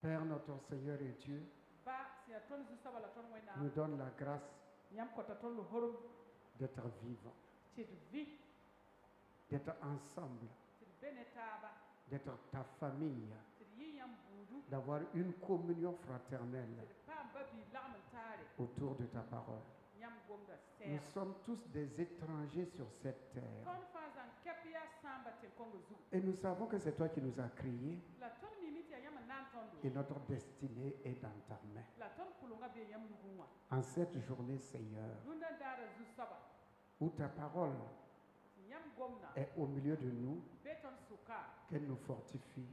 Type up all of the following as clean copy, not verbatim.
Père, notre Seigneur et Dieu, nous donne la grâce d'être vivants, d'être ensemble, d'être ta famille, d'avoir une communion fraternelle autour de ta parole. Nous sommes tous des étrangers sur cette terre. Et nous savons que c'est toi qui nous as créés. Et notre destinée est dans ta main. En cette journée, Seigneur, où ta parole est au milieu de nous, qu'elle nous fortifie,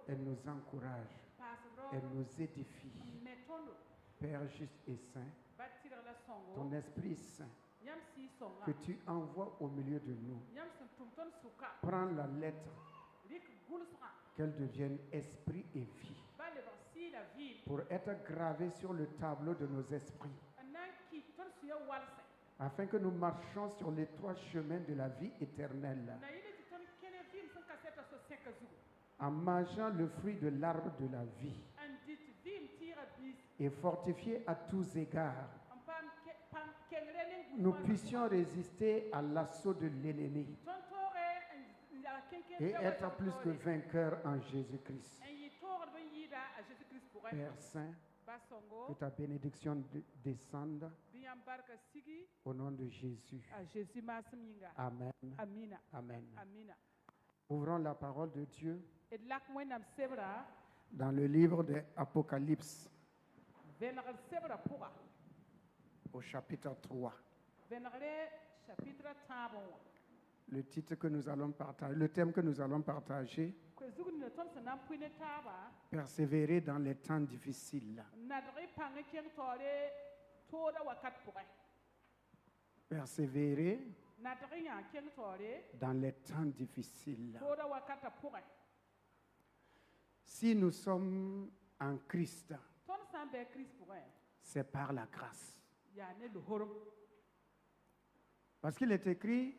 elle nous encourage, elle nous édifie. Père juste et saint, ton Esprit Saint, que tu envoies au milieu de nous, prends la lettre, qu'elle devienne esprit et vie, pour être gravée sur le tableau de nos esprits, afin que nous marchions sur l'étroit chemin de la vie éternelle, en mangeant le fruit de l'arbre de la vie, et fortifiés à tous égards, nous puissions résister à l'assaut de l'ennemi et être plus que vainqueurs en Jésus-Christ. Père Saint, que ta bénédiction descende au nom de Jésus. Amen. Amen. Ouvrons la parole de Dieu dans le livre de l'Apocalypse, au chapitre 3. Le titre que nous allons partager, le thème que nous allons partager, persévérer dans les temps difficiles. Persévérer dans les temps difficiles. Si nous sommes en Christ, c'est par la grâce. Parce qu'il est écrit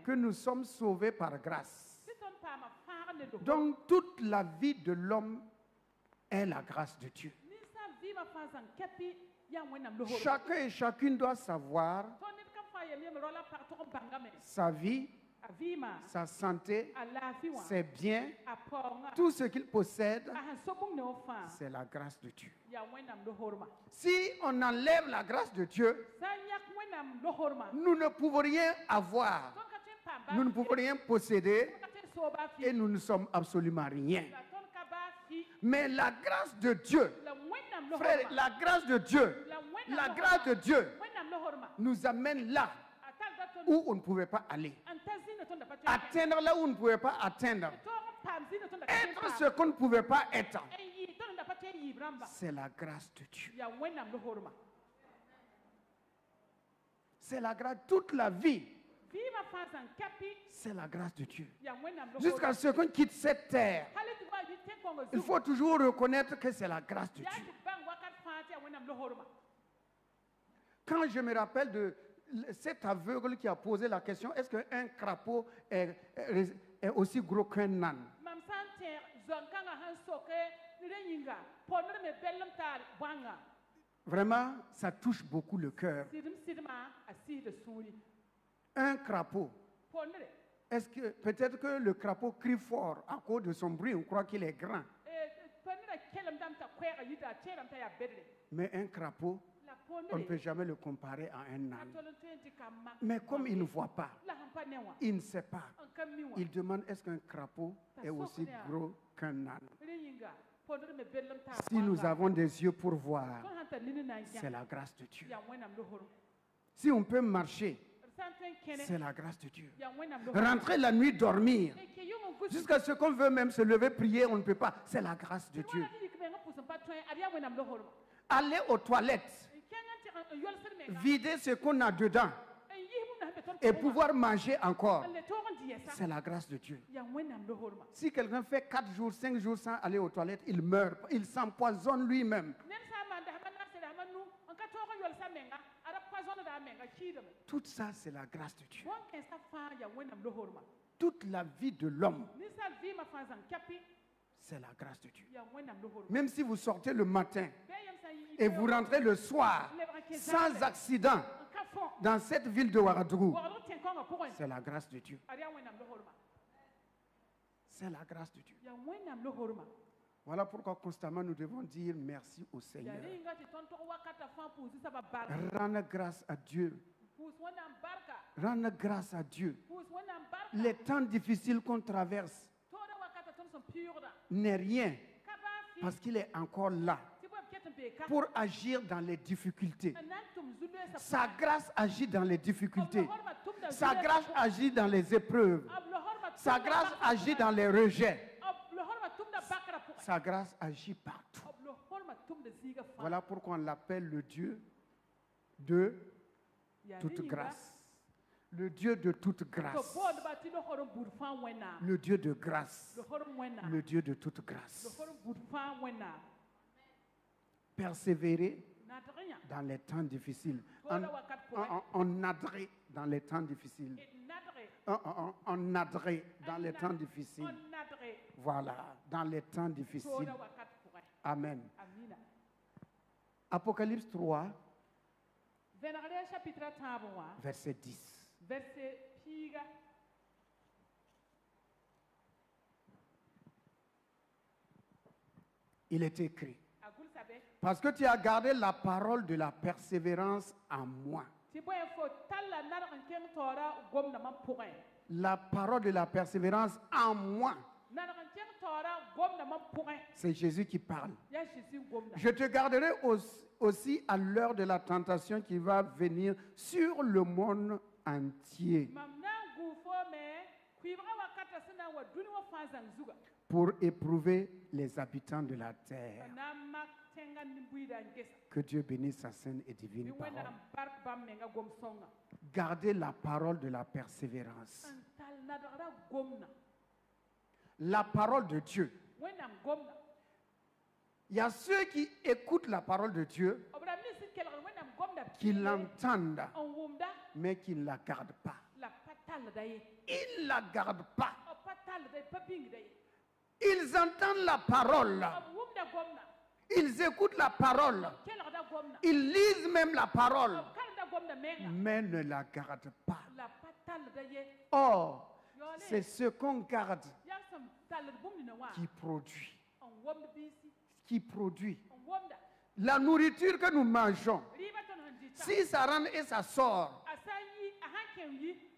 que nous sommes sauvés par grâce. Donc toute la vie de l'homme est la grâce de Dieu. Chacun et chacune doit savoir sa vie, sa santé, ses biens, tout ce qu'il possède, c'est la grâce de Dieu. Si on enlève la grâce de Dieu, nous ne pouvons rien avoir, nous ne pouvons rien posséder et nous ne sommes absolument rien. Mais la grâce de Dieu, frère, la grâce de Dieu nous amène là où on ne pouvait pas aller. Atteindre là où on ne pouvait pas atteindre. Être ce qu'on ne pouvait pas être. C'est la grâce de Dieu. C'est la grâce, toute la vie. C'est la grâce de Dieu. Jusqu'à ce qu'on quitte cette terre, il faut toujours reconnaître que c'est la grâce de Dieu. Quand je me rappelle de cet aveugle qui a posé la question, est-ce qu'un crapaud est aussi gros qu'un âne? Vraiment, ça touche beaucoup le cœur. Un crapaud. Est-ce que peut-être que le crapaud crie fort à cause de son bruit, on croit qu'il est grand. Mais un crapaud, on ne peut jamais le comparer à un âne. Mais comme il ne voit pas, il ne sait pas, il demande est-ce qu'un crapaud est aussi gros qu'un âne? Si nous avons des yeux pour voir, c'est la grâce de Dieu. Si on peut marcher, c'est la grâce de Dieu. Rentrer la nuit, dormir, jusqu'à ce qu'on veut même se lever, prier, on ne peut pas. C'est la grâce de Dieu. Aller aux toilettes, vider ce qu'on a dedans et pouvoir manger encore, c'est la grâce de Dieu. Si quelqu'un fait 4 jours, 5 jours sans aller aux toilettes, il meurt, il s'empoisonne lui-même. Tout ça, c'est la grâce de Dieu. Toute la vie de l'homme, c'est la grâce de Dieu. Même si vous sortez le matin et vous rentrez le soir sans accident dans cette ville de Ouagadougou, c'est la grâce de Dieu. C'est la grâce de Dieu. Voilà pourquoi constamment nous devons dire merci au Seigneur. Rendre grâce à Dieu. Rendre grâce à Dieu. Les temps difficiles qu'on traverse n'est rien parce qu'il est encore là pour agir dans les difficultés. Sa grâce agit dans les difficultés. Sa grâce agit dans les épreuves. Sa grâce agit dans les rejets. Sa grâce agit partout. Voilà pourquoi on l'appelle le Dieu de toute grâce. Le Dieu de toute grâce. Le Dieu de grâce. Le Dieu de toute grâce. Persévérer dans les temps difficiles. On adresse dans les temps difficiles. On adresse dans les temps difficiles. Voilà, dans les temps difficiles. Amen. Apocalypse 3, verset 10. Il est écrit, parce que tu as gardé la parole de la persévérance en moi. La parole de la persévérance en moi. C'est Jésus qui parle. Je te garderai aussi à l'heure de la tentation qui va venir sur le monde entier pour éprouver les habitants de la terre. Que Dieu bénisse sa sainte et divine parole. Gardez la parole de la persévérance. La parole de Dieu. Il y a ceux qui écoutent la parole de Dieu, qui l'entendent, mais qui ne la gardent pas. Ils ne la gardent pas. Ils entendent la parole. Ils écoutent la parole. Ils lisent même la parole, mais ne la gardent pas. Or, c'est ce qu'on garde qui produit. Qui produit. La nourriture que nous mangeons, si ça rentre et ça sort,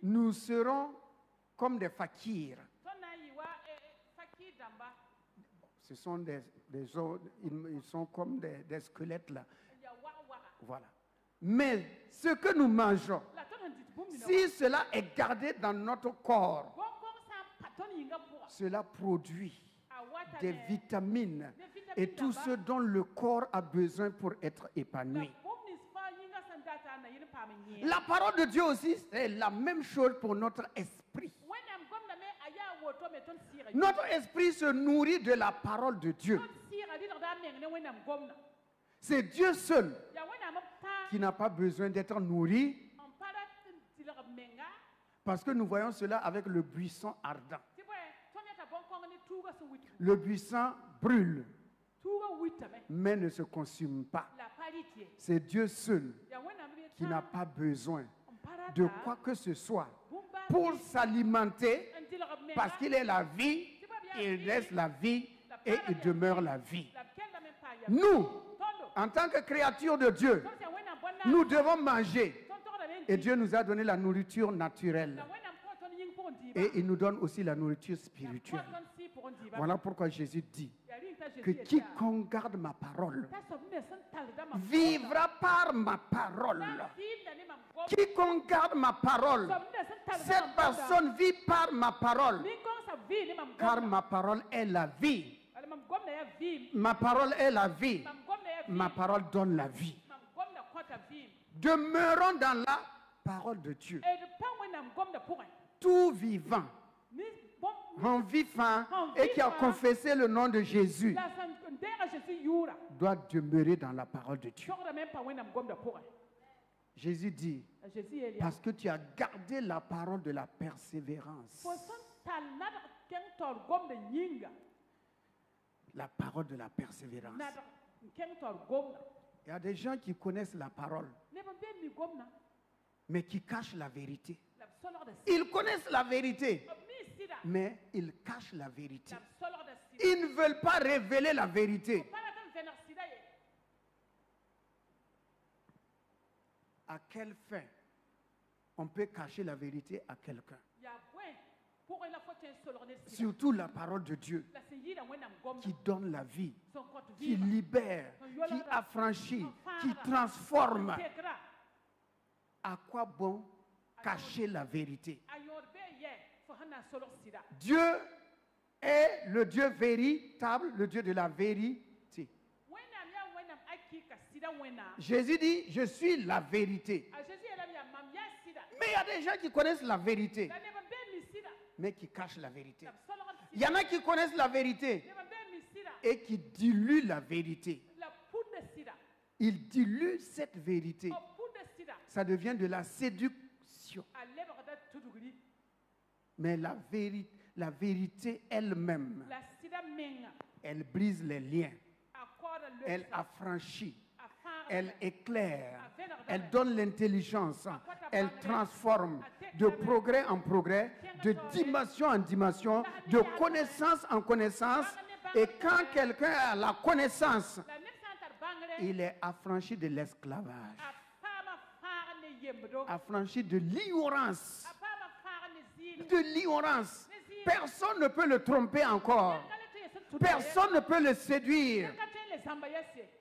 nous serons comme des fakirs. Ce sont des os, ils sont comme des squelettes là. Voilà. Mais ce que nous mangeons, si cela est gardé dans notre corps, cela produit des vitamines et tout ce dont le corps a besoin pour être épanoui. La parole de Dieu aussi, c'est la même chose pour notre esprit. Notre esprit se nourrit de la parole de Dieu. C'est Dieu seul qui n'a pas besoin d'être nourri, parce que nous voyons cela avec le buisson ardent. Le buisson brûle, mais ne se consume pas. C'est Dieu seul qui n'a pas besoin de quoi que ce soit pour s'alimenter, parce qu'il est la vie, il laisse la vie et il demeure la vie. Nous, en tant que créatures de Dieu, nous devons manger. Et Dieu nous a donné la nourriture naturelle. Et il nous donne aussi la nourriture spirituelle. Voilà pourquoi Jésus dit que quiconque garde ma parole vivra par ma parole. Quiconque garde ma parole, cette personne vit par ma parole. Car ma parole est la vie. Ma parole est la vie. Ma parole donne la vie. Demeurons dans la parole de Dieu. Tout vivant, en vivant et qui a confessé le nom de Jésus, doit demeurer dans la parole de Dieu. Jésus dit, parce que tu as gardé la parole de la persévérance. La parole de la persévérance. Il y a des gens qui connaissent la parole, mais qui cachent la vérité. Ils connaissent la vérité, mais ils cachent la vérité. Ils ne veulent pas révéler la vérité. À quelle fin on peut cacher la vérité à quelqu'un? Surtout la parole de Dieu qui donne la vie, qui libère, qui affranchit, qui transforme. À quoi bon cacher la vérité? Dieu est le Dieu véritable, le Dieu de la vérité. Jésus dit, je suis la vérité. Mais il y a des gens qui connaissent la vérité, mais qui cachent la vérité. Il y en a qui connaissent la vérité et qui diluent la vérité. Ils diluent cette vérité. Ça devient de la séduction. Mais la vérité elle-même, elle brise les liens. Elle affranchit. Elle éclaire. Elle donne l'intelligence. Elle transforme de progrès en progrès, de dimension en dimension, de connaissance en connaissance. Et quand quelqu'un a la connaissance, il est affranchi de l'esclavage, affranchi de l'ignorance. De l'ignorance. Personne ne peut le tromper encore. Personne ne peut le séduire.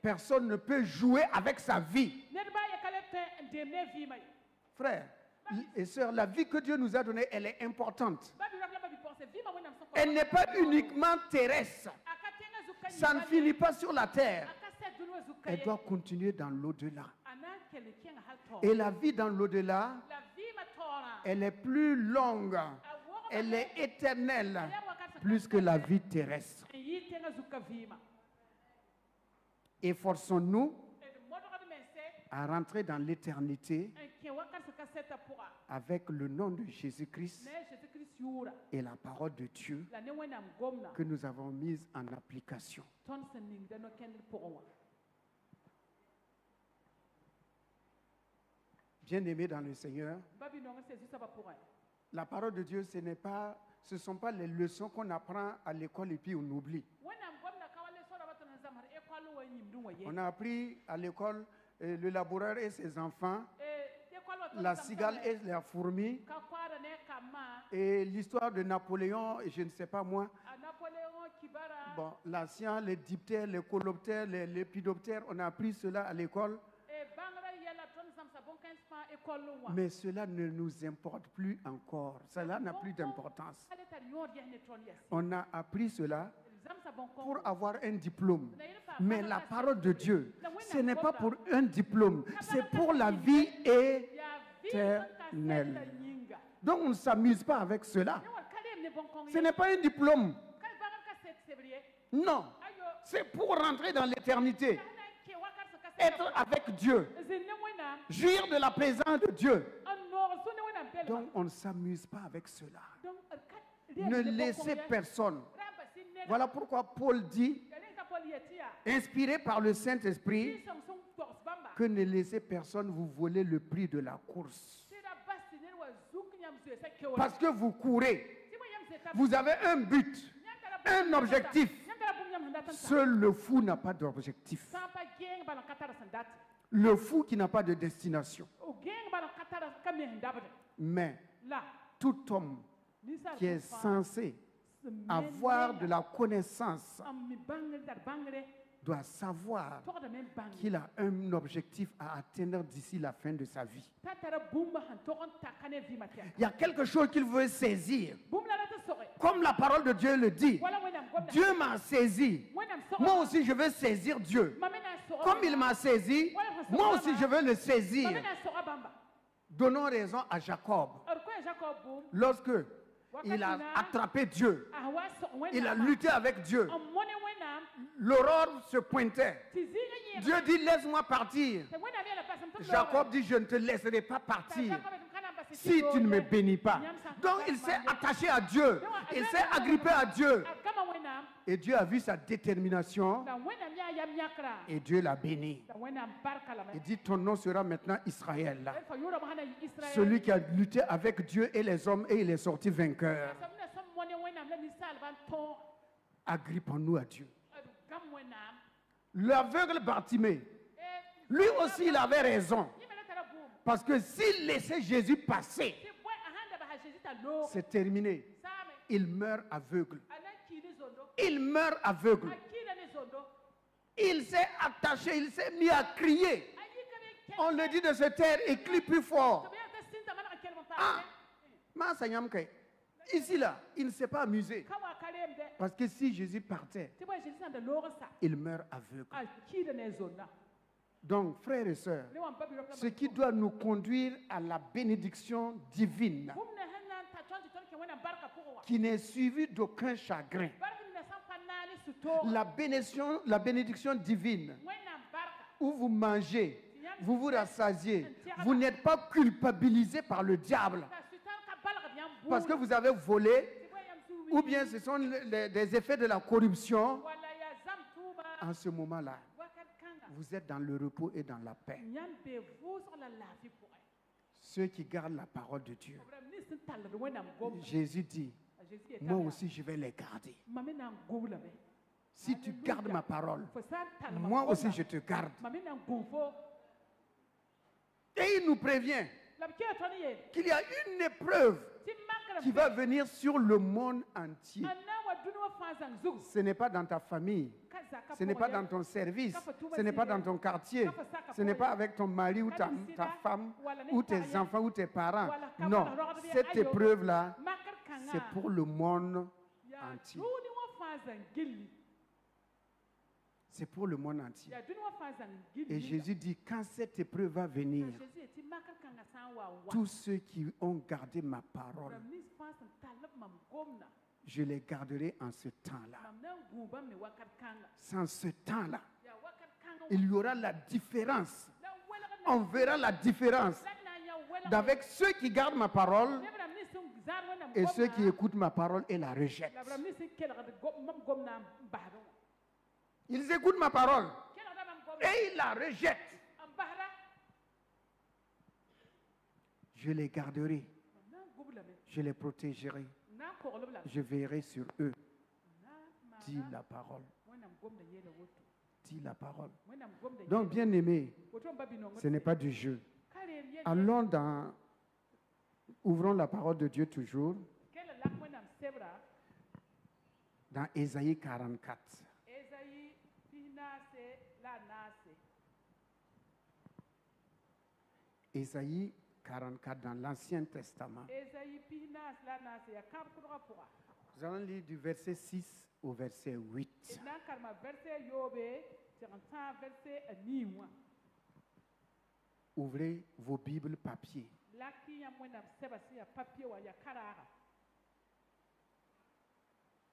Personne ne peut jouer avec sa vie. Frères et sœurs, la vie que Dieu nous a donnée, elle est importante. Elle n'est pas uniquement terrestre. Ça ne finit pas sur la terre. Elle doit continuer dans l'au-delà. Et la vie dans l'au-delà, elle est plus longue, elle est éternelle, plus que la vie terrestre. Efforçons-nous à rentrer dans l'éternité avec le nom de Jésus-Christ et la parole de Dieu que nous avons mise en application. Bien-aimés dans le Seigneur, la parole de Dieu, ce ne sont pas les leçons qu'on apprend à l'école et puis on oublie. On a appris à l'école le laboureur et ses enfants, la cigale et la fourmi, et l'histoire de Napoléon, et je ne sais pas moi. Bon, la science, les diptères, les coloptères, les lépidoptères, on a appris cela à l'école. Mais cela ne nous importe plus encore. Cela n'a plus d'importance. On a appris cela pour avoir un diplôme. Mais la parole de Dieu, ce n'est pas pour un diplôme, c'est pour la vie éternelle. Donc on ne s'amuse pas avec cela. Ce n'est pas un diplôme. Non, c'est pour rentrer dans l'éternité. Être avec Dieu. Jouir de la présence de Dieu. Donc on ne s'amuse pas avec cela. Ne laissez personne. Voilà pourquoi Paul dit, inspiré par le Saint-Esprit, que ne laissez personne vous voler le prix de la course. Parce que vous courez. Vous avez un but, un objectif. Seul le fou n'a pas d'objectif. Le fou qui n'a pas de destination. Mais tout homme qui est censé avoir de la connaissance doit savoir qu'il a un objectif à atteindre d'ici la fin de sa vie. Il y a quelque chose qu'il veut saisir. Comme la parole de Dieu le dit, Dieu m'a saisi. Moi aussi, je veux saisir Dieu. Comme il m'a saisi, moi aussi, je veux le saisir. Donnons raison à Jacob. Lorsque il a attrapé Dieu, il a lutté avec Dieu. L'aurore se pointait. Dieu dit, laisse-moi partir. Jacob dit, je ne te laisserai pas partir si tu ne me bénis pas. Donc il s'est attaché à Dieu. Il s'est agrippé à Dieu. Et Dieu a vu sa détermination. Et Dieu l'a béni. Il dit, ton nom sera maintenant Israël. Celui qui a lutté avec Dieu et les hommes et il est sorti vainqueur. Agrippons-nous à Dieu. L'aveugle Bartimée, lui aussi il avait raison. Parce que s'il laissait Jésus passer, c'est terminé. Il meurt aveugle. Il meurt aveugle. Il s'est attaché, il s'est mis à crier. On le dit de se taire et crie plus fort. Ah, ici là, il ne s'est pas amusé. Parce que si Jésus partait, il meurt aveugle. Donc, frères et sœurs, ce qui doit nous conduire à la bénédiction divine, qui n'est suivie d'aucun chagrin. La bénédiction divine, où vous mangez, vous vous rassasiez, vous n'êtes pas culpabilisé par le diable parce que vous avez volé, ou bien ce sont des effets de la corruption. En ce moment-là, vous êtes dans le repos et dans la paix. Ceux qui gardent la parole de Dieu. Jésus dit, moi aussi je vais les garder. Si tu gardes ma parole, moi aussi je te garde. Et il nous prévient qu'il y a une épreuve qui va venir sur le monde entier. Ce n'est pas dans ta famille, ce n'est pas dans ton service, ce n'est pas dans ton quartier, ce n'est pas avec ton mari ou ta femme, ou tes enfants ou tes parents. Non, cette épreuve-là, c'est pour le monde entier. C'est pour le monde entier. Et Jésus dit, quand cette épreuve va venir, tous ceux qui ont gardé ma parole, je les garderai en ce temps-là. Sans ce temps-là, il y aura la différence. On verra la différence avec ceux qui gardent ma parole et ceux qui écoutent ma parole et la rejettent. Ils écoutent ma parole et ils la rejettent. Je les garderai. Je les protégerai. Je veillerai sur eux. Dis la parole. Dis la parole. Donc, bien aimé, ce n'est pas du jeu. Allons dans... Ouvrons la parole de Dieu toujours. Dans Ésaïe 44. Ésaïe 44 dans l'Ancien Testament. Nous allons lire du verset 6 au verset 8. Ouvrez vos Bibles papier.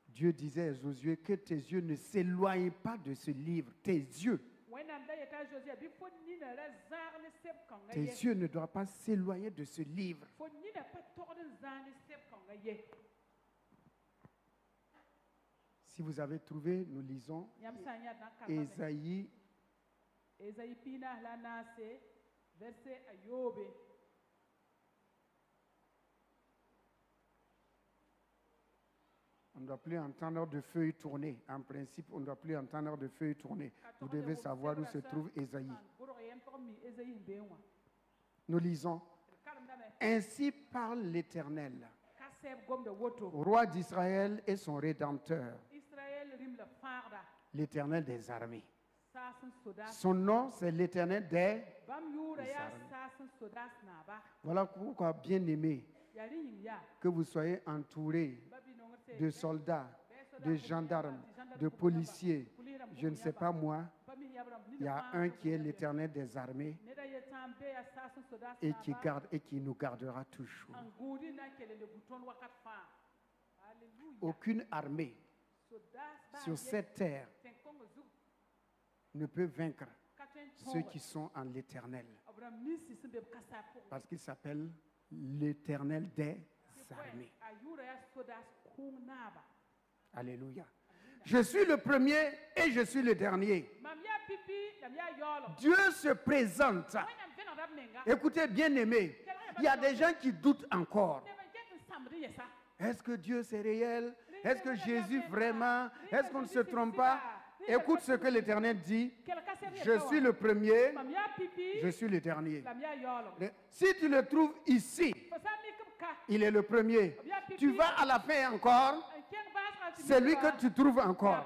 Dieu disait à Josué que tes yeux ne s'éloignent pas de ce livre. Tes yeux. Tes yeux ne doivent pas s'éloigner de ce livre. Si vous avez trouvé, nous lisons Ésaïe. On ne doit plus entendre de feuilles tourner. En principe, on ne doit plus entendre de feuilles tourner. Vous devez savoir où se trouve Ésaïe. Nous lisons. Ainsi parle l'Éternel, roi d'Israël et son Rédempteur, l'Éternel des armées. Son nom, c'est l'Éternel des armées. Voilà pourquoi, bien aimé, que vous soyez entourés de soldats, de gendarmes, de policiers, je ne sais pas moi, il y a un qui est l'Éternel des armées et qui garde et qui nous gardera toujours. Aucune armée sur cette terre ne peut vaincre ceux qui sont en l'Éternel, parce qu'il s'appelle l'Éternel des armées. Alléluia. Je suis le premier et je suis le dernier. Dieu se présente. Écoutez, bien-aimés, il y a des gens qui doutent encore. Est-ce que Dieu c'est réel? Est-ce que Jésus vraiment? Est-ce qu'on ne se trompe pas? Écoute ce que l'Éternel dit. Je suis le premier, je suis le dernier. Si tu le trouves ici, il est le premier. Tu vas à la fin encore, c'est lui que tu trouves encore.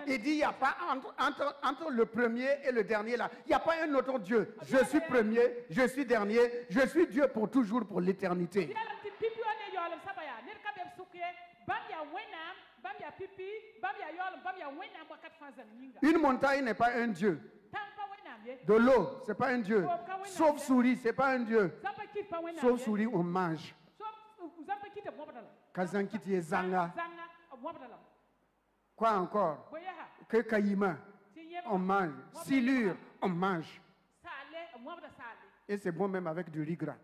Il dit, il n'y a pas entre le premier et le dernier là, il n'y a pas un autre Dieu. Je suis premier, je suis dernier, je suis Dieu pour toujours, pour l'éternité. Une montagne n'est pas un Dieu. De l'eau, ce n'est pas un Dieu. Sauve-souris, ce n'est pas un Dieu. Sauve-souris, on mange. Kazankiti et Zanga. Quoi encore? Que Kaïma, on mange. Silure, on mange. Et c'est bon même avec du riz gras.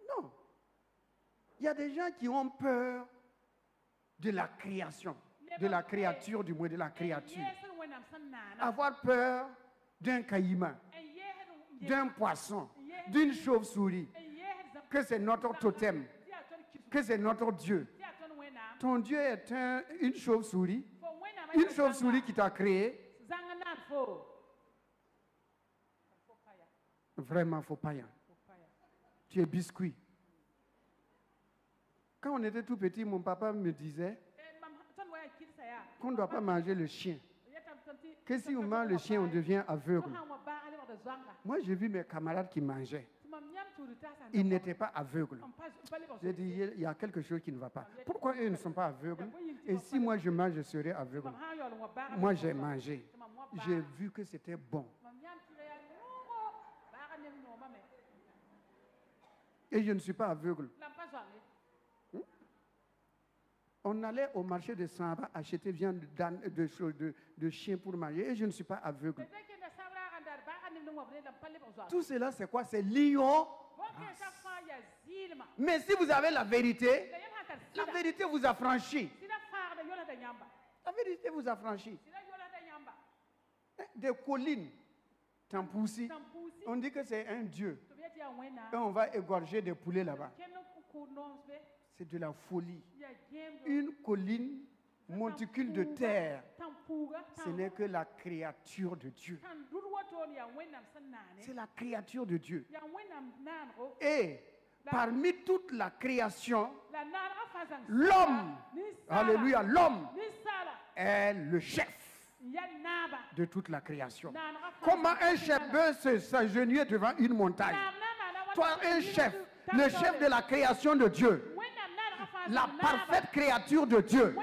Non. Il y a des gens qui ont peur de la création, de la créature, du moins de la créature. Avoir peur d'un caïman, d'un poisson, d'une chauve-souris, que c'est notre totem, que c'est notre Dieu. Ton Dieu est une chauve-souris qui t'a créé. Vraiment faux païen. Tu es biscuit. Quand on était tout petit, mon papa me disait qu'on ne doit pas manger le chien. Que si on mange le chien, on devient aveugle. Moi, j'ai vu mes camarades qui mangeaient. Ils n'étaient pas aveugles. J'ai dit, il y a quelque chose qui ne va pas. Pourquoi eux ne sont pas aveugles? Et si moi je mange, je serais aveugle. Moi, j'ai mangé. J'ai vu que c'était bon. Et je ne suis pas aveugle. On allait au marché de Samba acheter viande de chien pour manger et je ne suis pas aveugle. Tout cela, c'est quoi? C'est l'ignorance. Mais si vous avez la vérité vous affranchit. La vérité vous affranchit. Des collines, Tampoussi, on dit que c'est un dieu. Et on va égorger des poulets là-bas. C'est de la folie. Une colline, monticule de terre, ce n'est que la créature de Dieu. C'est la créature de Dieu. Et parmi toute la création, l'homme, alléluia, l'homme est le chef de toute la création. Comment un chef peut s'agenouiller devant une montagne? Toi, un chef, le chef de la création de Dieu, la parfaite créature de Dieu.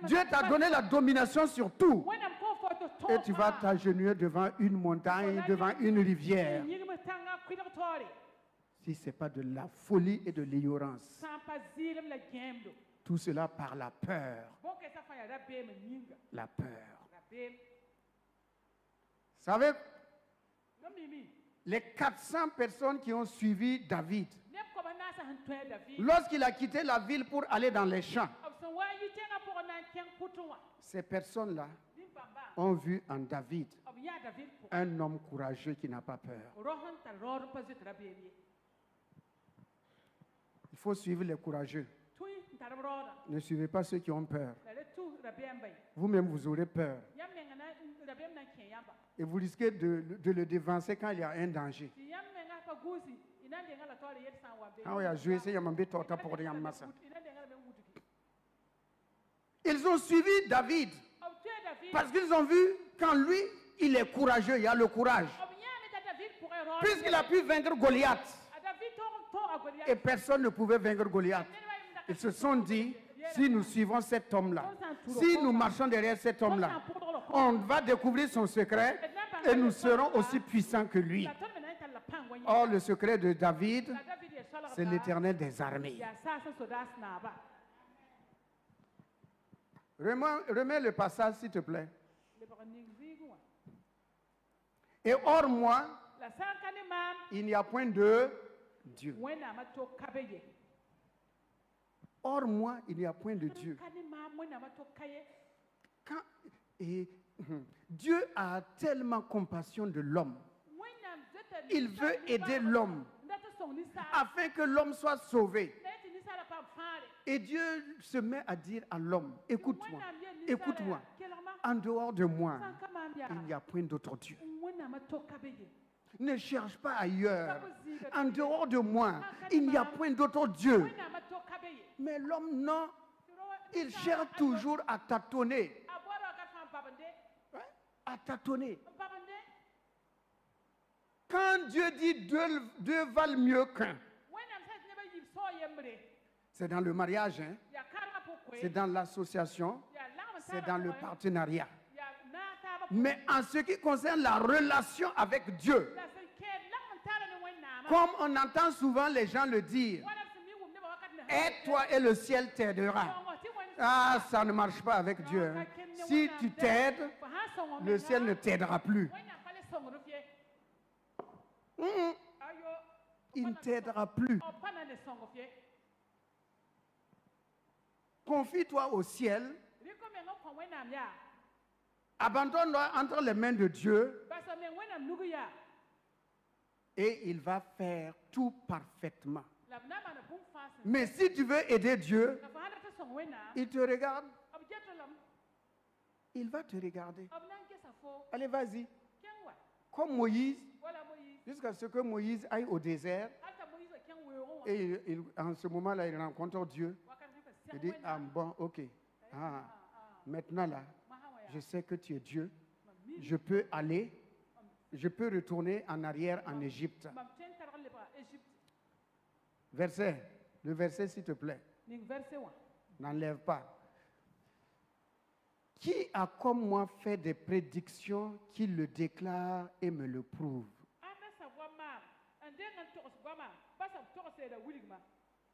Dieu t'a donné la domination sur tout. Et tu vas t'agenouiller devant une montagne, devant une rivière. Si ce n'est pas de la folie et de l'ignorance. Tout cela par la peur. La peur. Vous savez, les 400 personnes qui ont suivi David, lorsqu'il a quitté la ville pour aller dans les champs, ces personnes-là ont vu en David un homme courageux qui n'a pas peur. Il faut suivre les courageux. Ne suivez pas ceux qui ont peur. Vous-même, vous aurez peur. Et vous risquez de le devancer quand il y a un danger. Ils ont suivi David parce qu'ils ont vu quand lui, il est courageux, il a le courage. Puisqu'il a pu vaincre Goliath. Et personne ne pouvait vaincre Goliath. Ils se sont dit, si nous suivons cet homme-là, si nous marchons derrière cet homme-là, on va découvrir son secret et nous serons aussi puissants que lui. Or, le secret de David, c'est l'Éternel des armées. Remets le passage, s'il te plaît. Et hors moi, il n'y a point de Dieu. Hors moi, il n'y a point de Dieu. Dieu a tellement compassion de l'homme. Il veut aider l'homme afin que l'homme soit sauvé. Et Dieu se met à dire à l'homme, écoute-moi, écoute-moi. En dehors de moi, il n'y a point d'autre Dieu. Ne cherche pas ailleurs. En dehors de moi, il n'y a point d'autre Dieu. Mais l'homme, non. Il cherche toujours à tâtonner. À tâtonner. Quand Dieu dit deux valent mieux qu'un, c'est dans le mariage, hein? C'est dans l'association, c'est dans le partenariat. Mais en ce qui concerne la relation avec Dieu, comme on entend souvent les gens le dire, aide-toi et le ciel t'aidera. Ah, ça ne marche pas avec Dieu. Hein. Si tu t'aides, le ciel ne t'aidera plus. Il ne t'aidera plus. Confie-toi au ciel. Abandonne-toi entre les mains de Dieu. Et il va faire tout parfaitement. Mais si tu veux aider Dieu, il te regarde. Il va te regarder. Allez, vas-y. Comme Moïse, jusqu'à ce que Moïse aille au désert. Et en ce moment-là, il rencontre Dieu. Il dit, ah bon, ok. Ah, maintenant là, je sais que tu es Dieu. Je peux aller. Je peux retourner en arrière en Égypte. Le verset s'il te plaît. N'enlève pas. Qui a comme moi fait des prédictions qui le déclarent et me le prouvent?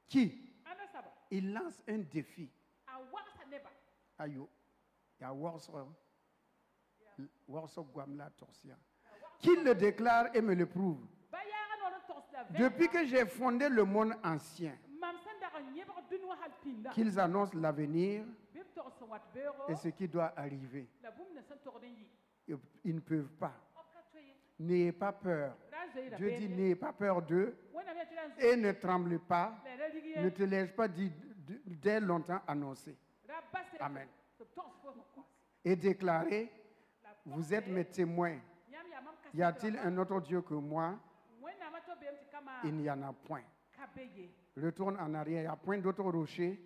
Qui? Il lance un défi. Ayo. Il y a Warso Guamla Torsia. Qui le déclare et me le prouve? Depuis que j'ai fondé le monde ancien, qu'ils annoncent l'avenir et ce qui doit arriver. Ils ne peuvent pas. N'ayez pas peur. Dieu dit, n'ayez pas peur d'eux et ne tremblez pas. Ne te laisse pas dès longtemps annoncer. Amen. Et déclarer, vous êtes mes témoins. Y a-t-il un autre Dieu que moi? Il n'y en a point. Retourne en arrière, il n'y a point d'autre rocher.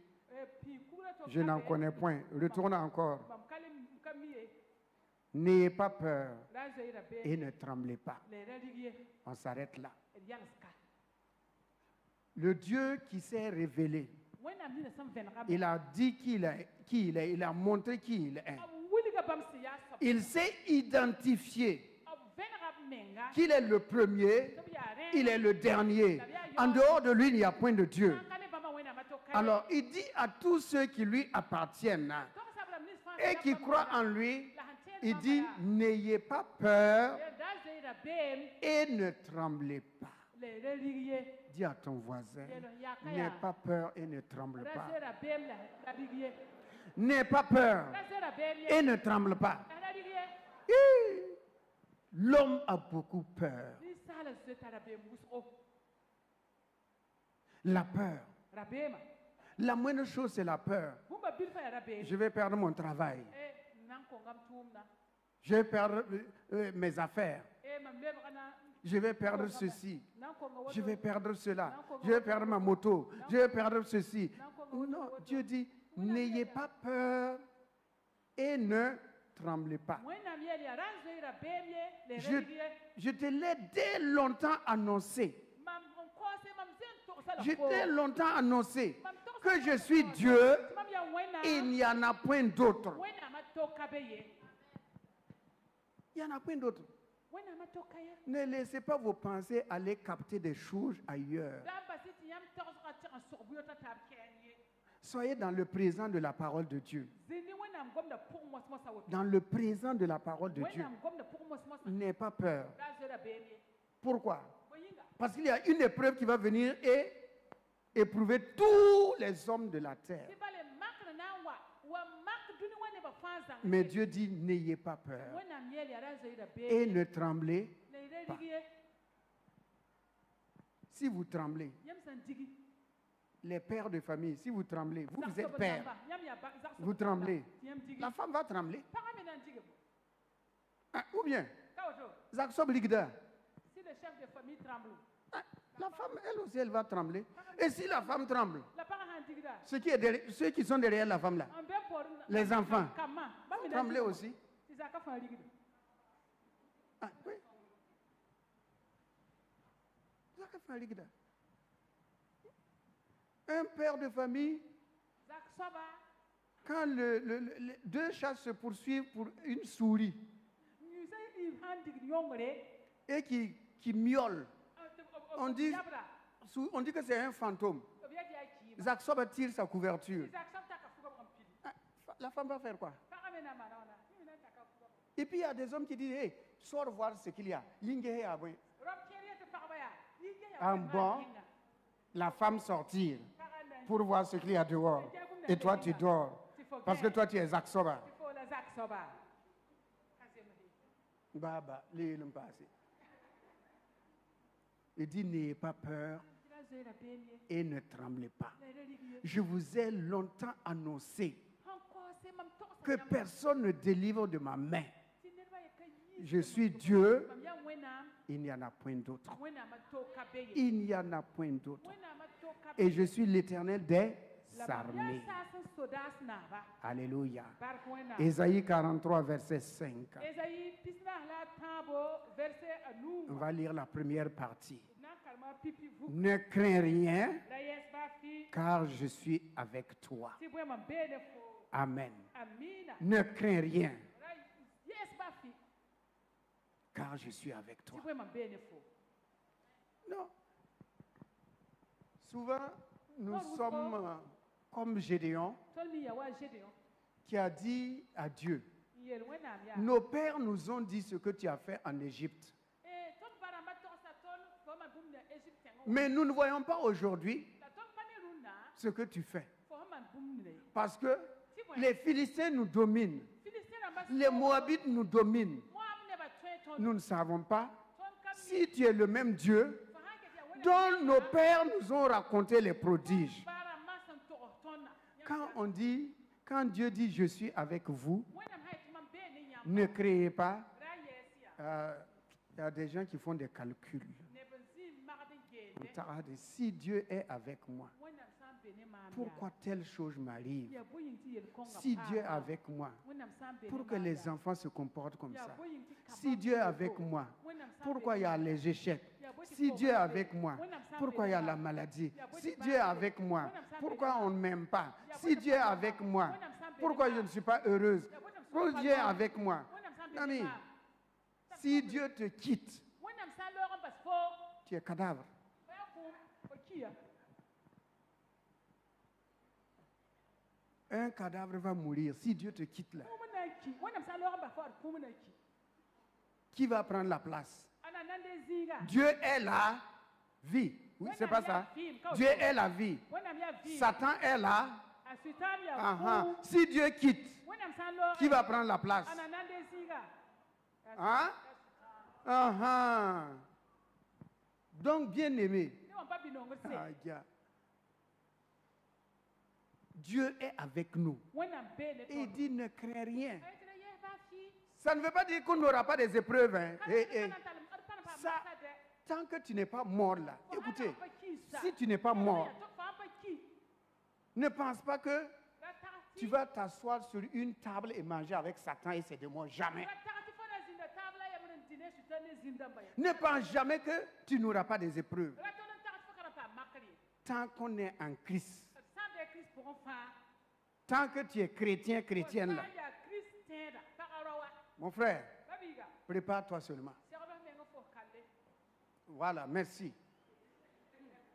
Je n'en connais point. Retourne encore. N'ayez pas peur et ne tremblez pas. On s'arrête là. Le Dieu qui s'est révélé, il a dit qui il est, il a montré qui il est. Il s'est identifié qu'il est le premier, il est le dernier. En dehors de lui, il n'y a point de Dieu. Alors, il dit à tous ceux qui lui appartiennent et qui croient en lui, il dit, n'ayez pas peur et ne tremblez pas. Dis à ton voisin, n'aie pas peur et ne tremble pas. N'aie pas peur et ne tremble pas. L'homme a beaucoup peur. La peur. La moindre chose, c'est la peur. Je vais perdre mon travail. Je vais perdre mes affaires. Je vais perdre ceci. Je vais perdre cela. Je vais perdre ma moto. Je vais perdre ceci. Non, Dieu dit, n'ayez pas peur et ne tremblez pas. Je te l'ai dès longtemps annoncé. Je t'ai longtemps annoncé que je suis Dieu et il n'y en a point d'autre. Il n'y en a point d'autre. Ne laissez pas vos pensées aller capter des choses ailleurs. Soyez dans le présent de la parole de Dieu. Dans le présent de la parole de Dieu. N'aie pas peur. Pourquoi? Parce qu'il y a une épreuve qui va venir et Éprouvez tous les hommes de la terre. Mais Dieu dit, n'ayez pas peur et ne tremblez pas. Si vous tremblez, les pères de famille, si vous tremblez, vous êtes père, vous tremblez, la femme va trembler. Ou bien, Zaksob Ligda. Si le chef de famille tremble, la femme, elle aussi, elle va trembler. Et si la femme tremble, ceux qui sont derrière la femme là, les enfants, vont trembler aussi. Oui. Un père de famille, quand deux chats se poursuivent pour une souris et qui miaule, on dit que c'est un fantôme. Zaksoba tire sa couverture. La femme va faire quoi? Et puis il y a des hommes qui disent, hey, sors voir ce qu'il y a. En bon, la femme sortir pour voir ce qu'il y a dehors. Et toi tu dors. Parce que toi tu es Zaksoba. Baba, il dit, n'ayez pas peur et ne tremblez pas. Je vous ai longtemps annoncé que personne ne délivre de ma main. Je suis Dieu, il n'y en a point d'autre. Il n'y en a point d'autre. Et je suis l'Éternel des armées. Alléluia. Ésaïe 43, verset 5. On va lire la première partie. Ne crains rien, car je suis avec toi. Amen. Ne crains rien, car je suis avec toi. Non. Souvent, nous sommes comme Gédéon, qui a dit à Dieu, nos pères nous ont dit ce que tu as fait en Égypte. Mais nous ne voyons pas aujourd'hui ce que tu fais. Parce que les Philistins nous dominent. Les Moabites nous dominent. Nous ne savons pas si tu es le même Dieu dont nos pères nous ont raconté les prodiges. Quand Dieu dit je suis avec vous, ne créez pas. Il y a des gens qui font des calculs. Si Dieu est avec moi, pourquoi telle chose m'arrive? Si Dieu est avec moi, pourquoi les enfants se comportent comme ça? Si Dieu est avec moi, pourquoi il y a les échecs? Si Dieu est avec moi, pourquoi il y a la maladie? Si Dieu est avec moi, pourquoi on ne m'aime pas? Si Dieu est avec moi, pourquoi je ne suis pas heureuse? Pourquoi Dieu est avec moi? Ami, si Dieu te quitte, tu es cadavre. Un cadavre va mourir si Dieu te quitte là. Qui va prendre la place? Dieu est la vie. Oui, c'est pas ça. Dieu est la vie. Satan est là. Si Dieu quitte, qui va prendre la place? Hein? Donc, bien aimé, Dieu est avec nous. Et il dit ne crains rien. Ça ne veut pas dire qu'on n'aura pas des épreuves. Hein. Ça, tant que tu n'es pas mort là, écoutez, si tu n'es pas mort, ne pense pas que tu vas t'asseoir sur une table et manger avec Satan et ses démons. Jamais. Ne pense jamais que tu n'auras pas des épreuves. Tant qu'on est en Christ, tant que tu es chrétien, chrétienne là, mon frère, prépare-toi seulement. Voilà, merci.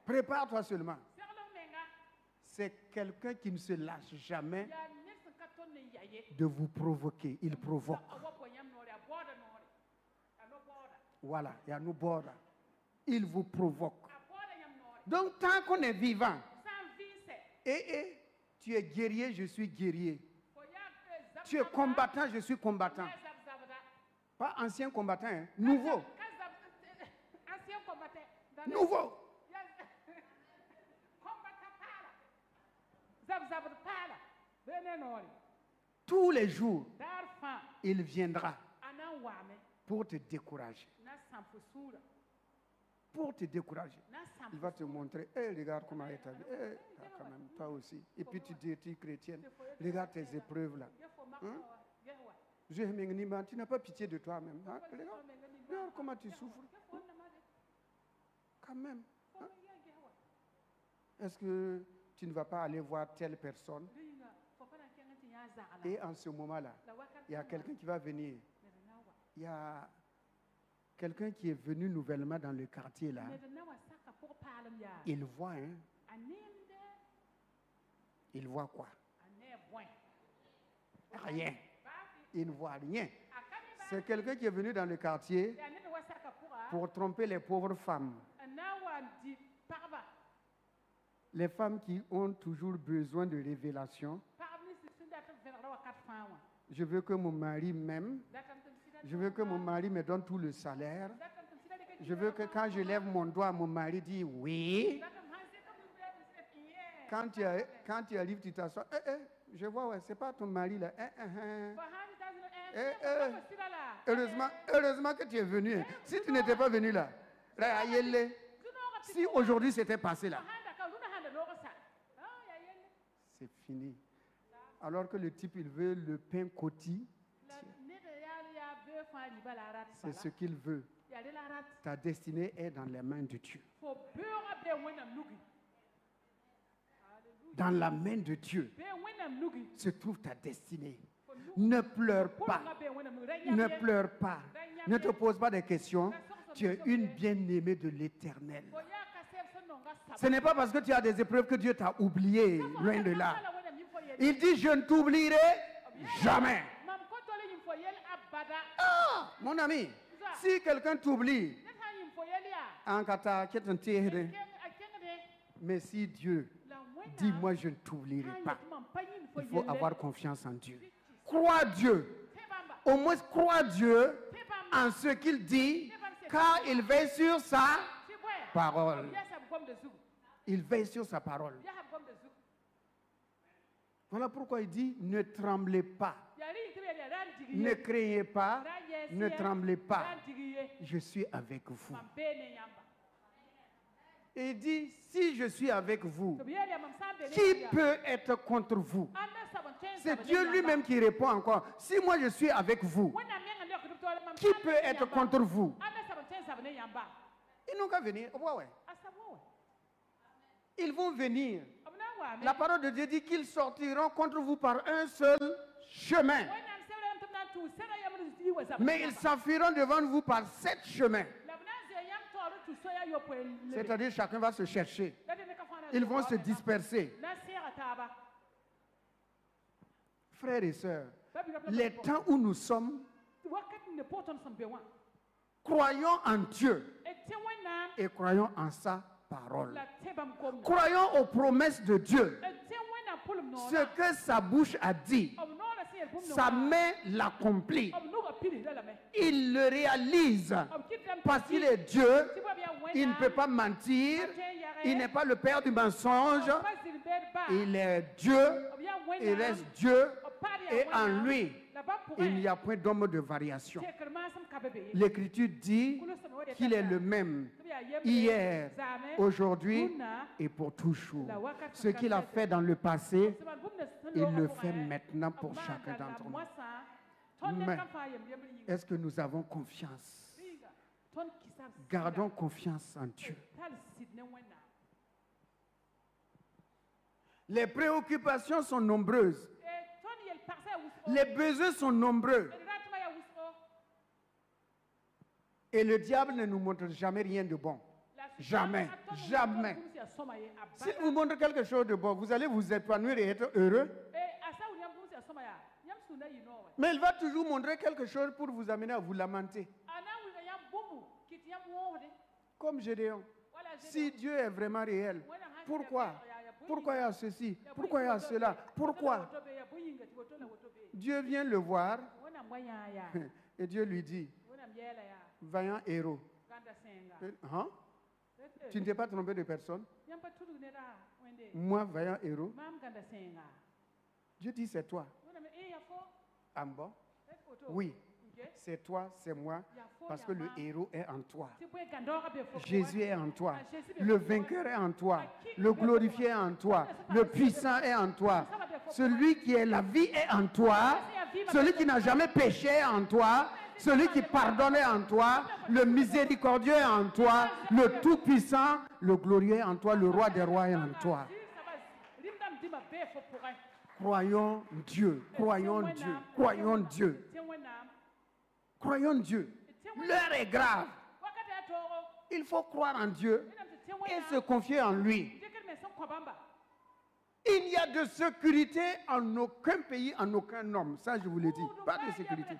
Prépare-toi seulement. C'est quelqu'un qui ne se lâche jamais de vous provoquer. Il provoque. Voilà, il y a nos bords. Il vous provoque. Donc tant qu'on est vivant, et tu es guerrier, je suis guerrier. Tu es combattant, je suis combattant. Pas ancien combattant, hein? Nouveau. Nouveau. Tous les jours, il viendra pour te décourager. Pour te décourager. Il va te montrer, regarde comment est ta vie. Quand même, toi aussi. Et puis tu dis, tu es chrétienne. Regarde tes épreuves là. Hein? Tu n'as pas pitié de toi-même. Hein? Regarde comment tu souffres. Quand même. Hein? Est-ce que tu ne vas pas aller voir telle personne? Et en ce moment-là, il y a quelqu'un qui va venir. Il y a quelqu'un qui est venu nouvellement dans le quartier là. Il voit, hein? Il voit quoi? Rien. Il ne voit rien. C'est quelqu'un qui est venu dans le quartier pour tromper les pauvres femmes. Les femmes qui ont toujours besoin de révélation. Je veux que mon mari m'aime. Je veux que mon mari me donne tout le salaire. Je veux que quand je lève mon doigt, mon mari dit oui. Quand tu arrives, tu t'assois. Je vois, ouais, c'est pas ton mari là. Heureusement que tu es venu. Si tu n'étais pas venu là, si aujourd'hui c'était passé là, c'est fini. Alors que le type, il veut le pain côti. C'est ce qu'il veut. Ta destinée est dans les mains de Dieu. Dans la main de Dieu se trouve ta destinée. Ne pleure pas. Ne pleure pas. Ne te pose pas des questions. Tu es une bien-aimée de l'Éternel. Ce n'est pas parce que tu as des épreuves que Dieu t'a oublié, loin de là. Il dit, je ne t'oublierai jamais. Ah, mon ami, si quelqu'un t'oublie, mais si Dieu dit, moi je ne t'oublierai pas, il faut avoir confiance en Dieu. Crois Dieu. Au moins crois Dieu en ce qu'il dit, car il veille sur sa parole. Il veille sur sa parole. Voilà pourquoi il dit, ne tremblez pas. Ne craignez pas, ne tremblez pas. Je suis avec vous. Et il dit, si je suis avec vous, qui peut être contre vous? C'est Dieu lui-même qui répond encore. Si moi je suis avec vous, qui peut être contre vous? Ils n'ont qu'à venir. Ils vont venir. La parole de Dieu dit qu'ils sortiront contre vous par un seul chemin. Mais ils s'enfuiront devant vous par 7 chemins. C'est-à-dire chacun va se chercher. Ils vont se disperser. Frères et sœurs, les temps où nous sommes, croyons en Dieu et croyons en sa parole. Croyons aux promesses de Dieu. Ce que sa bouche a dit, sa main l'accomplit. Il le réalise parce qu'il est Dieu. Il ne peut pas mentir. Il n'est pas le père du mensonge. Il est Dieu. Il reste Dieu. Et en lui, il n'y a point d'homme de variation. L'Écriture dit qu'il est le même hier, aujourd'hui et pour toujours. Ce qu'il a fait dans le passé, il le fait maintenant pour chacun d'entre nous. Mais est-ce que nous avons confiance? Gardons confiance en Dieu. Les préoccupations sont nombreuses. Les besoins sont nombreux. Et le diable ne nous montre jamais rien de bon. Jamais. Jamais. S'il vous montre quelque chose de bon, vous allez vous épanouir et être heureux. Mais il va toujours montrer quelque chose pour vous amener à vous lamenter. Comme Gédéon. Si Dieu est vraiment réel, pourquoi? Pourquoi il y a ceci? Pourquoi il y a cela? Pourquoi? Dieu vient le voir et Dieu lui dit, vaillant héros. Hein? Tu ne t'es pas trompé de personne? Moi, vaillant héros. Dieu dit, c'est toi. Ah bon? Oui, c'est toi, c'est moi, parce que le héros est en toi. Jésus est en toi. Le vainqueur est en toi. Le glorifié est en toi. Le puissant est en toi. Celui qui est la vie est en toi. Celui qui n'a jamais péché est en toi. Celui qui pardonne est en toi. Le miséricordieux est en toi. Le tout-puissant, le glorieux est en toi. Le roi des rois est en toi. Croyons Dieu, croyons Dieu, croyons Dieu. Croyons Dieu. L'heure est grave. Il faut croire en Dieu et se confier en lui. Il n'y a de sécurité en aucun pays, en aucun homme. Ça, je vous l'ai dit. Pas de sécurité.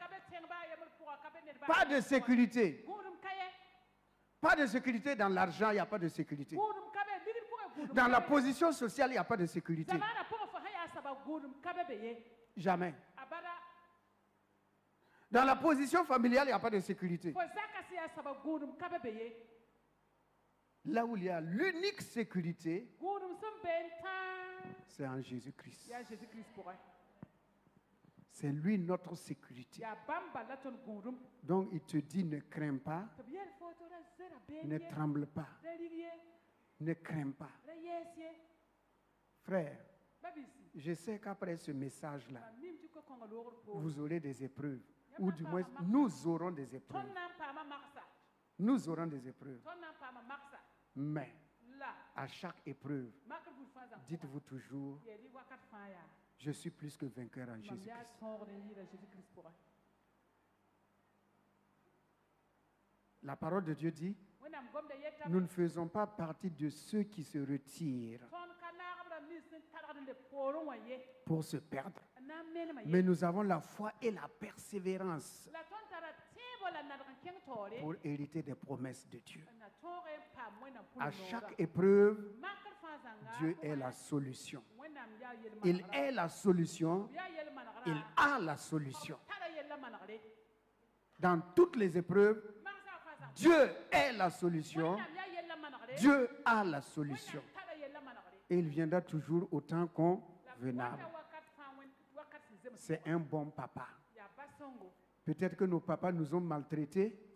Pas de sécurité. Pas de sécurité dans l'argent, il n'y a pas de sécurité. Dans la position sociale, il n'y a pas de sécurité. Jamais. Dans la position familiale, il n'y a pas de sécurité. Là où il y a l'unique sécurité, c'est en Jésus-Christ. C'est lui notre sécurité. Donc il te dit, ne crains pas, ne tremble pas, ne crains pas. Frère, je sais qu'après ce message-là, vous aurez des épreuves. Ou du moins, nous aurons des épreuves. Nous aurons des épreuves. Mais, à chaque épreuve, dites-vous toujours, je suis plus que vainqueur en Jésus-Christ. La parole de Dieu dit, nous ne faisons pas partie de ceux qui se retirent pour se perdre. Mais nous avons la foi et la persévérance pour hériter des promesses de Dieu. À chaque épreuve, Dieu est la solution. Il est la solution. Il a la solution. Dans toutes les épreuves, Dieu est la solution. Dieu a la solution. Et il viendra toujours au temps convenable. C'est un bon papa. Peut-être que nos papas nous ont maltraités.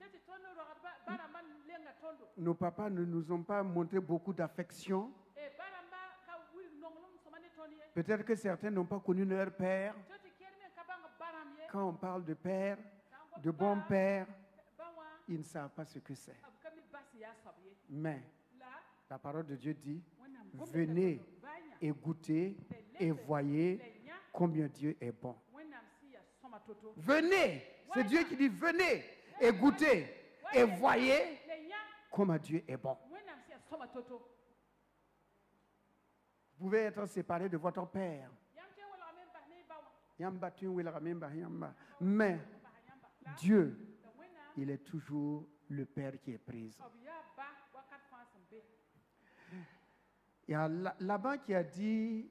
Nos papas ne nous ont pas montré beaucoup d'affection. Peut-être que certains n'ont pas connu leur père. Quand on parle de père, de bon père, ils ne savent pas ce que c'est. Mais la parole de Dieu dit, venez et goûtez et voyez combien Dieu est bon. Venez, c'est Dieu qui dit venez et goûtez et voyez comment Dieu est bon. Vous pouvez être séparé de votre père. Mais Dieu, il est toujours le Père qui est présent. Il y a Laban qui a dit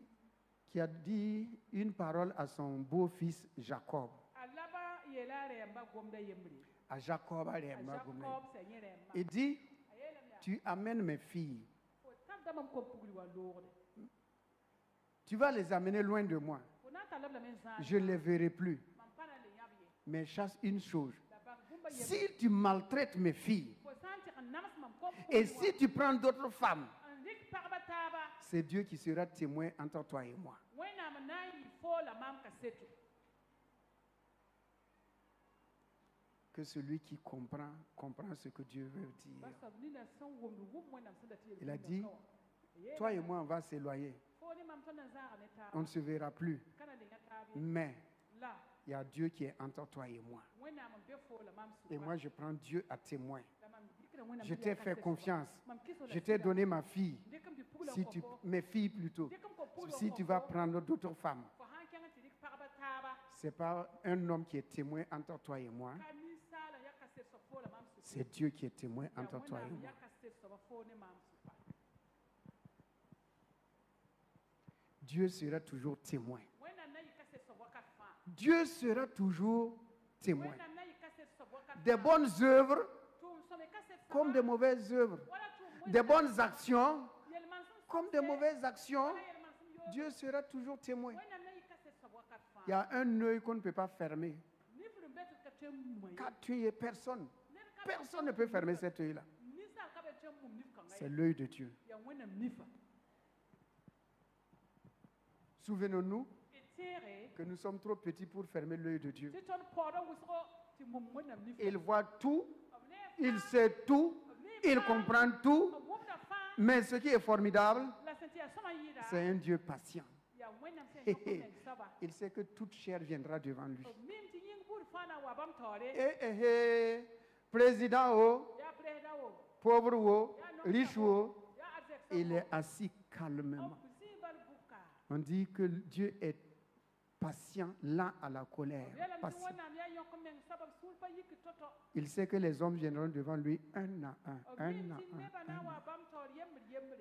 une parole à son beau-fils Jacob. À Jacob, il dit, tu amènes mes filles. Tu vas les amener loin de moi. Je ne les verrai plus. Mais chasse une chose. Si tu maltraites mes filles, et si tu prends d'autres femmes, c'est Dieu qui sera témoin entre toi et moi. Que celui qui comprend ce que Dieu veut dire. Il a dit, toi et moi, on va s'éloigner. On ne se verra plus. Mais il y a Dieu qui est entre toi et moi. Et moi, je prends Dieu à témoin. Je t'ai fait confiance. Je t'ai donné ma fille. Mes filles plutôt. Si tu vas prendre d'autres femmes, ce n'est pas un homme qui est témoin entre toi et moi. C'est Dieu qui est témoin entre toi et moi. Dieu sera toujours témoin. Dieu sera toujours témoin. Des bonnes œuvres comme des mauvaises œuvres. Des bonnes actions comme des mauvaises actions. Dieu sera toujours témoin. Il y a un œil qu'on ne peut pas fermer. Quand tu es personne, personne ne peut fermer cet œil-là. C'est l'œil de Dieu. Souvenons-nous que nous sommes trop petits pour fermer l'œil de Dieu. Il voit tout, il sait tout, il comprend tout. Mais ce qui est formidable, c'est un Dieu patient. Il sait que toute chair viendra devant lui. Président, pauvre, riche, il est assis calmement. On dit que Dieu est patient, lent à la colère. Patient. Il sait que les hommes viendront devant lui un à un.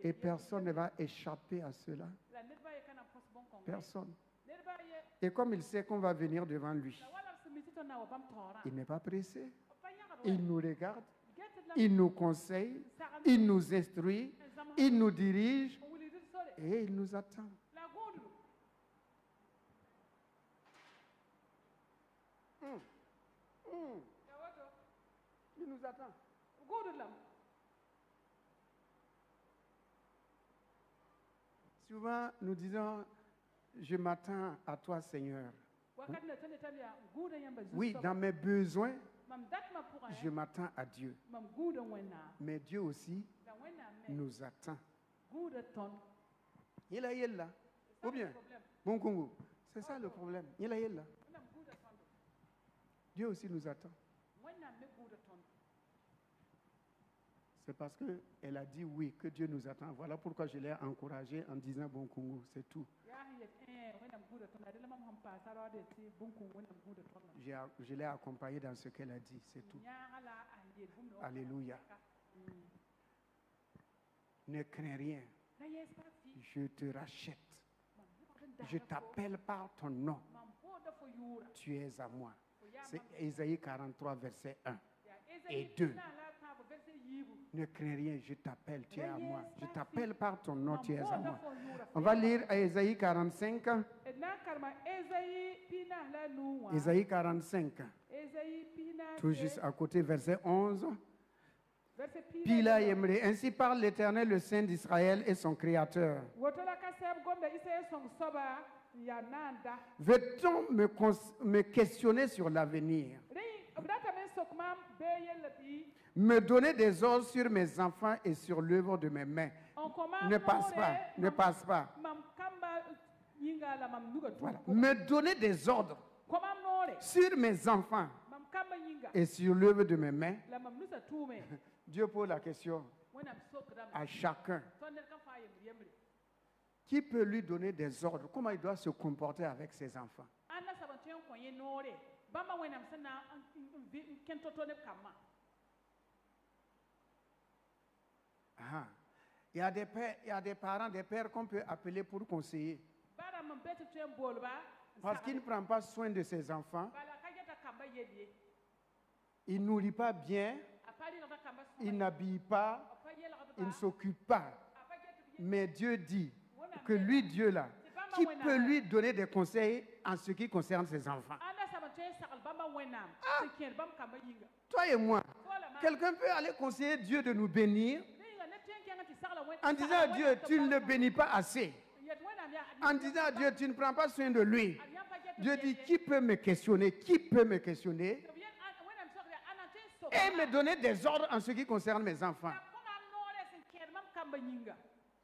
Et personne ne va échapper à cela. Personne. Et comme il sait qu'on va venir devant lui, il n'est pas pressé. Il nous regarde, il nous conseille, il nous instruit, il nous dirige et il nous attend. Il nous attend. Souvent, nous disons, je m'attends à toi, Seigneur. Oui, dans mes besoins, je m'attends à Dieu. Mais Dieu aussi nous attend. Il est là. Ou bien, mon Congo, c'est ça le problème. Il est là. Dieu aussi nous attend. C'est parce qu'elle a dit oui que Dieu nous attend. Voilà pourquoi je l'ai encouragée en disant bon Congo, c'est tout. Je l'ai accompagnée dans ce qu'elle a dit, c'est tout. Alléluia. Ne crains rien. Je te rachète. Je t'appelle par ton nom. Tu es à moi. C'est Ésaïe 43, verset 1 et 2. Ne crains rien, je t'appelle, tu es à moi. Je t'appelle par ton nom, tu es à moi. On va lire à Ésaïe 45. Ésaïe 45. Tout juste à côté, verset 11. Pila Yemre, ainsi parle l'Éternel, le Saint d'Israël et son Créateur. Veut-on me questionner sur l'avenir? Me donner des ordres sur mes enfants et sur l'œuvre de mes mains. Ne passe pas, ne passe pas. Voilà. Me donner des ordres sur mes enfants et sur l'œuvre de mes mains. Dieu pose la question à chacun. Qui peut lui donner des ordres? Comment il doit se comporter avec ses enfants? Il y a des parents, des pères qu'on peut appeler pour conseiller. Parce qu'il ne prend pas soin de ses enfants. Il ne nourrit pas bien. Il n'habille pas. Il ne s'occupe pas. Mais Dieu dit que lui, Dieu là, qui peut lui donner des conseils en ce qui concerne ses enfants? Toi et moi, quelqu'un peut aller conseiller Dieu de nous bénir en disant à Dieu, tu ne le bénis pas assez. En disant à Dieu, tu ne prends pas soin de lui. Dieu dit, qui peut me questionner? Qui peut me questionner? Et me donner des ordres en ce qui concerne mes enfants.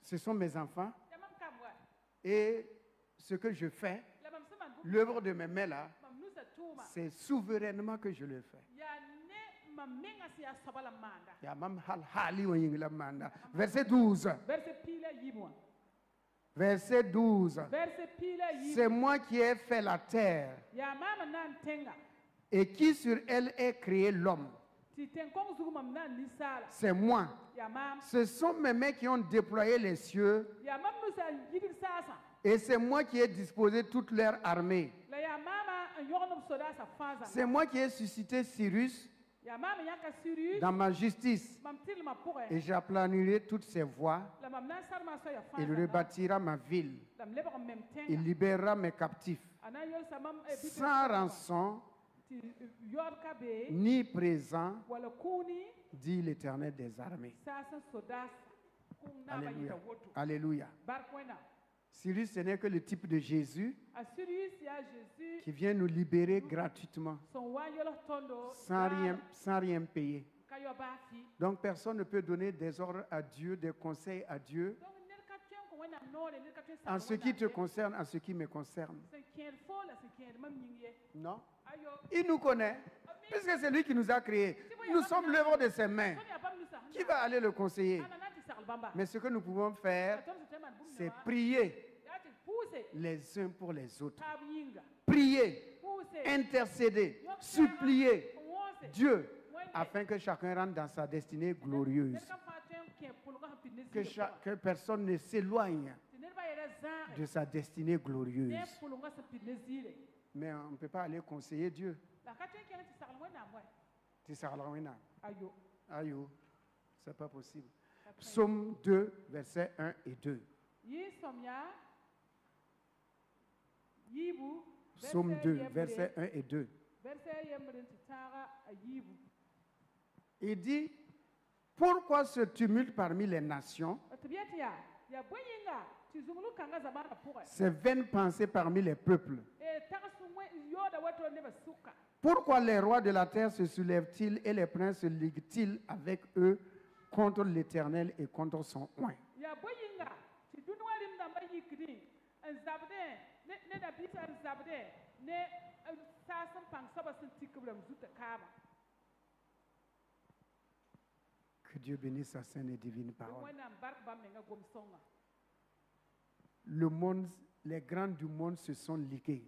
Ce sont mes enfants. Et ce que je fais, l'œuvre de mes mains là, c'est souverainement que je le fais. Verset 12. Verset 12. C'est moi qui ai fait la terre et qui sur elle ai créé l'homme. C'est moi. Ce sont mes mains qui ont déployé les cieux Et c'est moi qui ai disposé toute leur armée. C'est moi qui ai suscité Cyrus dans ma justice. Et j'aplanirai toutes ses voies. Il rebâtira ma ville. Il libérera mes captifs. Sans rançon, ni présent, dit l'Éternel des armées. Alléluia. Alléluia. Cyrus, ce n'est que le type de Jésus qui vient nous libérer gratuitement, sans rien payer. Donc personne ne peut donner des ordres à Dieu, des conseils à Dieu, en ce qui te concerne, en ce qui me concerne. Non. Il nous connaît, puisque c'est lui qui nous a créés. Nous sommes l'œuvre de ses mains. Qui va aller le conseiller? Mais ce que nous pouvons faire, c'est prier les uns pour les autres. Prier, intercéder, supplier Dieu afin que chacun rentre dans sa destinée glorieuse. Que personne ne s'éloigne de sa destinée glorieuse. Mais on ne peut pas aller conseiller Dieu. Aïe, c'est pas possible. Psaume 2, versets 1 et 2. Psaume 2, versets 1 et 2. Il dit, pourquoi ce tumulte parmi les nations? Ces vaines pensées parmi les peuples. Pourquoi les rois de la terre se soulèvent-ils et les princes se liguent-ils avec eux contre l'Éternel et contre son oint? Que Dieu bénisse sa sainte et divine parole. Le monde, les grands du monde se sont ligués.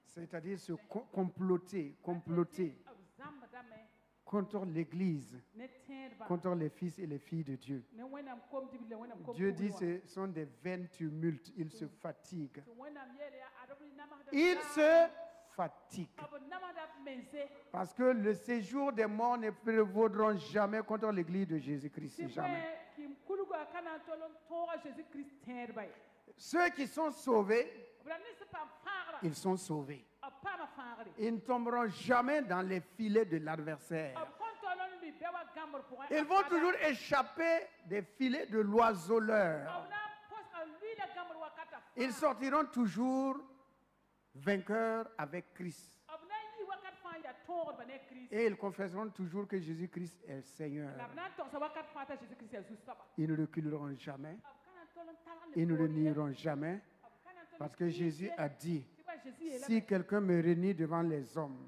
C'est-à-dire se comploter contre l'Église, contre les fils et les filles de Dieu. Dieu dit que ce sont des vains tumultes. Ils se fatiguent. Ils se fatiguent. Parce que le séjour des morts ne prévaudront jamais contre l'Église de Jésus-Christ. Jamais. Ceux qui sont sauvés, ils sont sauvés. Ils ne tomberont jamais dans les filets de l'adversaire. Ils vont toujours échapper des filets de l'oiseleur. Ils sortiront toujours vainqueurs avec Christ. Et ils confesseront toujours que Jésus-Christ est Seigneur. Ils ne reculeront jamais. Ils ne le nieront jamais. Parce que Jésus a dit, si quelqu'un me renie devant les hommes,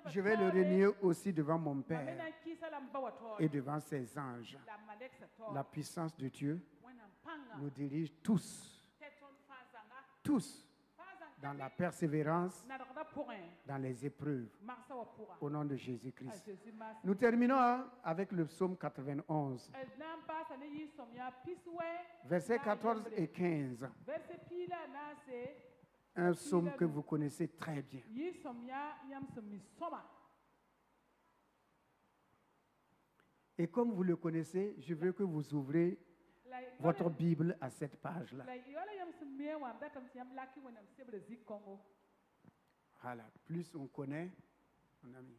je vais le renier aussi devant mon Père et devant ses anges. La puissance de Dieu nous dirige tous dans la persévérance, dans les épreuves, au nom de Jésus-Christ. Nous terminons avec le psaume 91, versets 14 et 15. Un psaume que vous connaissez très bien. Et comme vous le connaissez, je veux que vous ouvrez votre Bible à cette page-là. Voilà, plus on connaît, mon ami.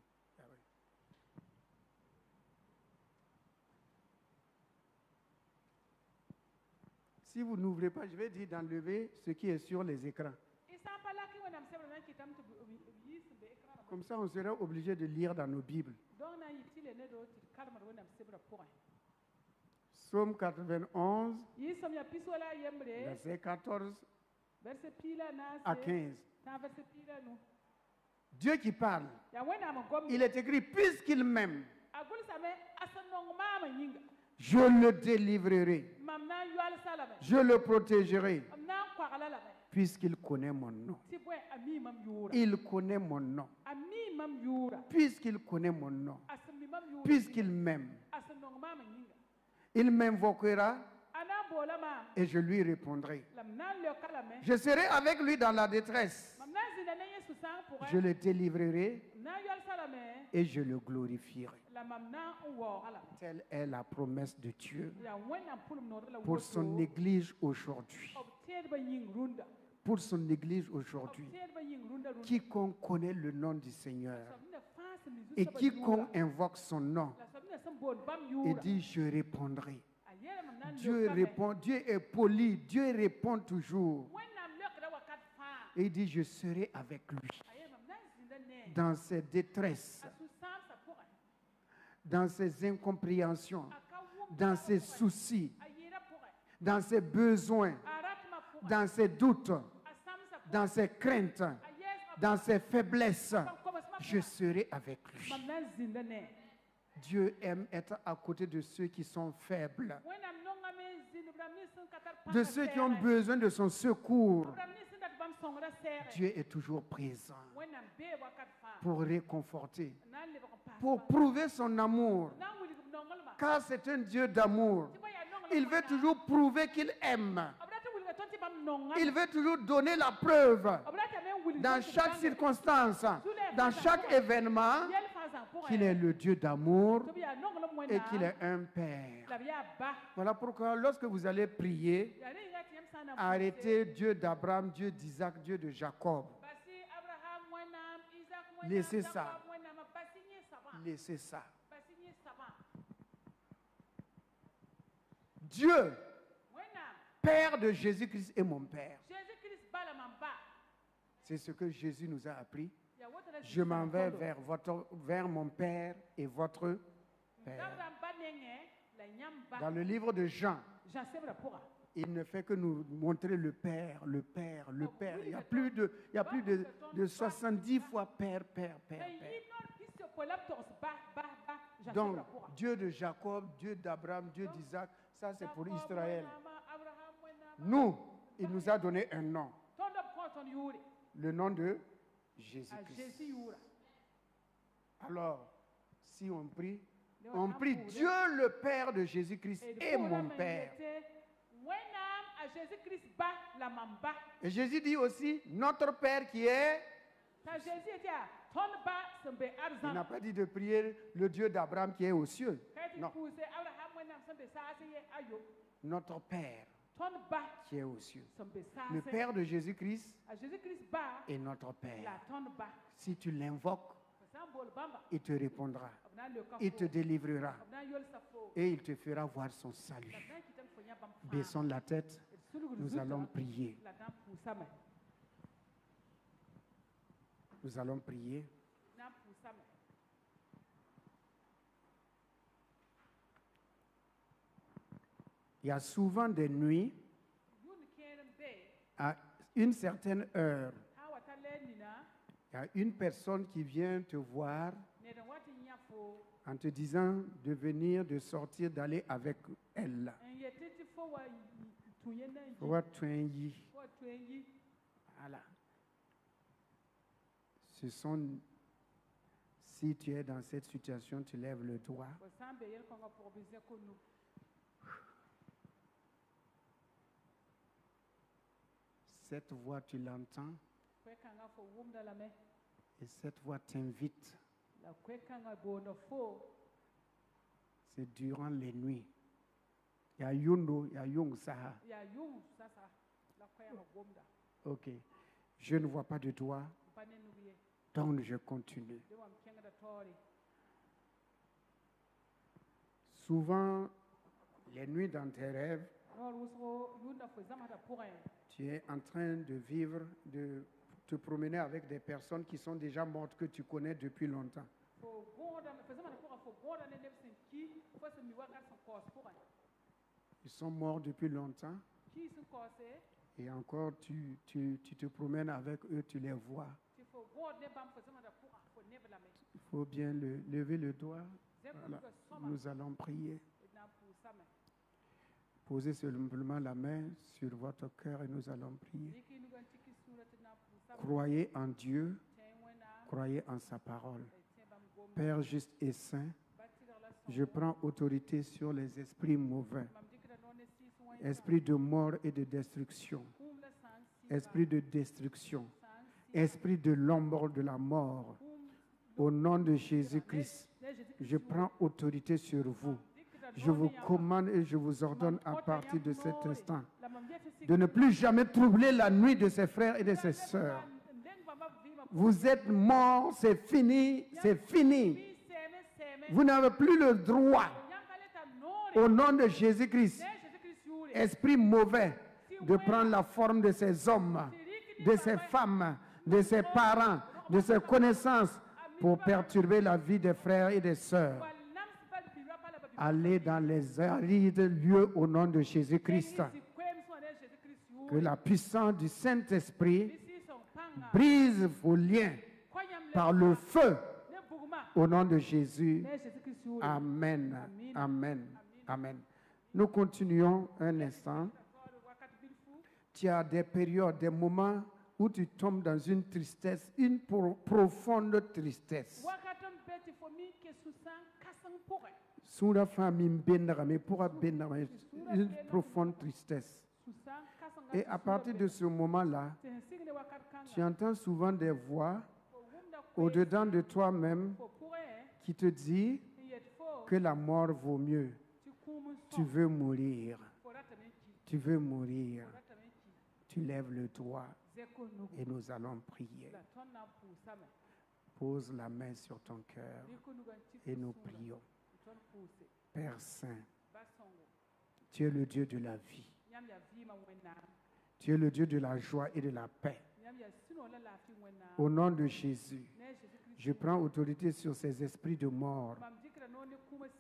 Si vous n'ouvrez pas, je vais dire d'enlever ce qui est sur les écrans. Comme ça, on sera obligé de lire dans nos Bibles. Psaume 91, verset 14 à 15. Dieu qui parle, il est écrit, puisqu'il m'aime, je le délivrerai, je le protégerai, puisqu'il connaît mon nom. Il connaît mon nom. Puisqu'il connaît mon nom. Puisqu'il m'aime. Il m'invoquera et je lui répondrai. Je serai avec lui dans la détresse. Je le délivrerai et je le glorifierai. Telle est la promesse de Dieu pour son Église aujourd'hui. Pour son Église aujourd'hui. Quiconque connaît le nom du Seigneur et quiconque invoque son nom et dit je répondrai. Dieu répond, Dieu est poli, Dieu répond toujours. Et il dit je serai avec lui dans ses détresses, dans ses incompréhensions, dans ses soucis, dans ses besoins, dans ses doutes, dans ses craintes, dans ses faiblesses. Je serai avec lui. Dieu aime être à côté de ceux qui sont faibles, de ceux qui ont besoin de son secours. Dieu est toujours présent pour réconforter, pour prouver son amour. Car c'est un Dieu d'amour. Il veut toujours prouver qu'il aime. Il veut toujours donner la preuve dans chaque circonstance, dans chaque événement, qu'il est le Dieu d'amour et qu'il est un Père. Voilà pourquoi lorsque vous allez prier, arrêtez Dieu d'Abraham, Dieu d'Isaac, Dieu de Jacob. Laissez ça. Laissez ça. Dieu, Père de Jésus-Christ, est mon Père. C'est ce que Jésus nous a appris. Je m'en vais vers mon Père et votre Père. Dans le livre de Jean, il ne fait que nous montrer le Père, le Père, le Père. Il y a plus de 70 fois Père, Père, Père, Père. Donc, Dieu de Jacob, Dieu d'Abraham, Dieu d'Isaac, ça c'est pour Israël. Nous, il nous a donné un nom. Le nom de Jésus-Christ. Alors, si on prie Dieu le Père de Jésus-Christ est mon Père. Et Jésus dit aussi, notre Père qui est... Il n'a pas dit de prier le Dieu d'Abraham qui est aux cieux. Non. Notre Père qui est aux cieux. Le Père de Jésus-Christ est notre Père. Si tu l'invoques, il te répondra. Il te délivrera. Et il te fera voir son salut. Baissons la tête. Nous allons prier. Nous allons prier. Il y a souvent des nuits, à une certaine heure, il y a une personne qui vient te voir en te disant de venir, de sortir, d'aller avec elle. Voilà. Ce sont, si tu es dans cette situation, tu lèves le doigt. Cette voix, tu l'entends. Et cette voix t'invite. C'est durant les nuits. Il y a Yundo, il y a Yung Saha. Ok. Je ne vois pas de doigt. Donc je continue. Souvent, les nuits dans tes rêves, tu es en train de vivre, de te promener avec des personnes qui sont déjà mortes, que tu connais depuis longtemps. Ils sont morts depuis longtemps. Et encore, tu te promènes avec eux, tu les vois. Il faut bien lever le doigt. Voilà. Nous allons prier. Posez simplement la main sur votre cœur et nous allons prier. Croyez en Dieu, croyez en sa parole. Père juste et saint, je prends autorité sur les esprits mauvais Esprit de mort et de destruction. Esprit de destruction. Esprit de l'ombre de la mort. Au nom de Jésus-Christ, je prends autorité sur vous. Je vous commande et je vous ordonne à partir de cet instant de ne plus jamais troubler la nuit de ses frères et de ses sœurs. Vous êtes morts, c'est fini, c'est fini. Vous n'avez plus le droit, au nom de Jésus-Christ, esprit mauvais, de prendre la forme de ces hommes, de ces femmes, de ses parents, de ses connaissances pour perturber la vie des frères et des sœurs. Allez dans les arides lieux au nom de Jésus-Christ. Que la puissance du Saint-Esprit brise vos liens par le feu au nom de Jésus. Amen. Amen. Amen. Nous continuons un instant. Tu as des périodes, des moments où tu tombes dans une tristesse, une profonde tristesse. Une profonde tristesse. Et à partir de ce moment-là, tu entends souvent des voix au-dedans de toi-même qui te disent que la mort vaut mieux. Tu veux mourir. Tu veux mourir. Tu lèves le doigt et nous allons prier. Pose la main sur ton cœur et nous prions. Père Saint, tu es le Dieu de la vie. Tu es le Dieu de la joie et de la paix. Au nom de Jésus, je prends autorité sur ces esprits de mort.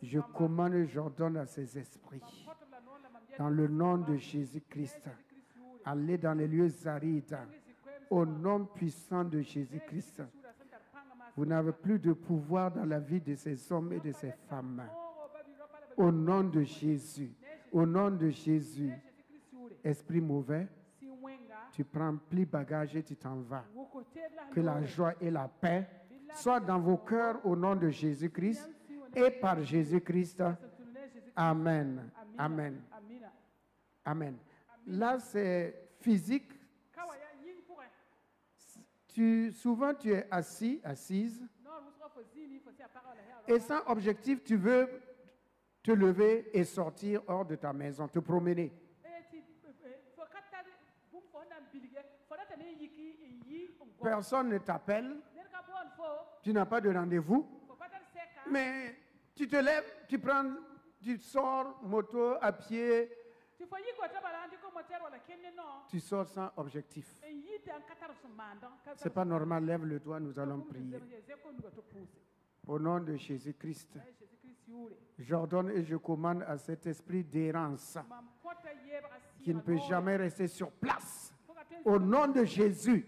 Je commande et j'ordonne à ces esprits, dans le nom de Jésus-Christ, allez dans les lieux arides, au nom puissant de Jésus-Christ. Vous n'avez plus de pouvoir dans la vie de ces hommes et de ces femmes. Au nom de Jésus, au nom de Jésus, esprit mauvais, tu prends pli bagage et tu t'en vas. Que la joie et la paix soient dans vos cœurs au nom de Jésus-Christ et par Jésus-Christ. Amen. Amen. Amen. Là, c'est physique. Souvent, tu es assis, assise. Et sans objectif, tu veux te lever et sortir hors de ta maison, te promener. Personne ne t'appelle. Tu n'as pas de rendez-vous. Mais tu te lèves, tu sors moto, à pied. Tu sors sans objectif. Ce n'est pas normal. Lève le doigt, nous allons prier. Au nom de Jésus-Christ, j'ordonne et je commande à cet esprit d'errance qui ne peut jamais rester sur place. Au nom de Jésus,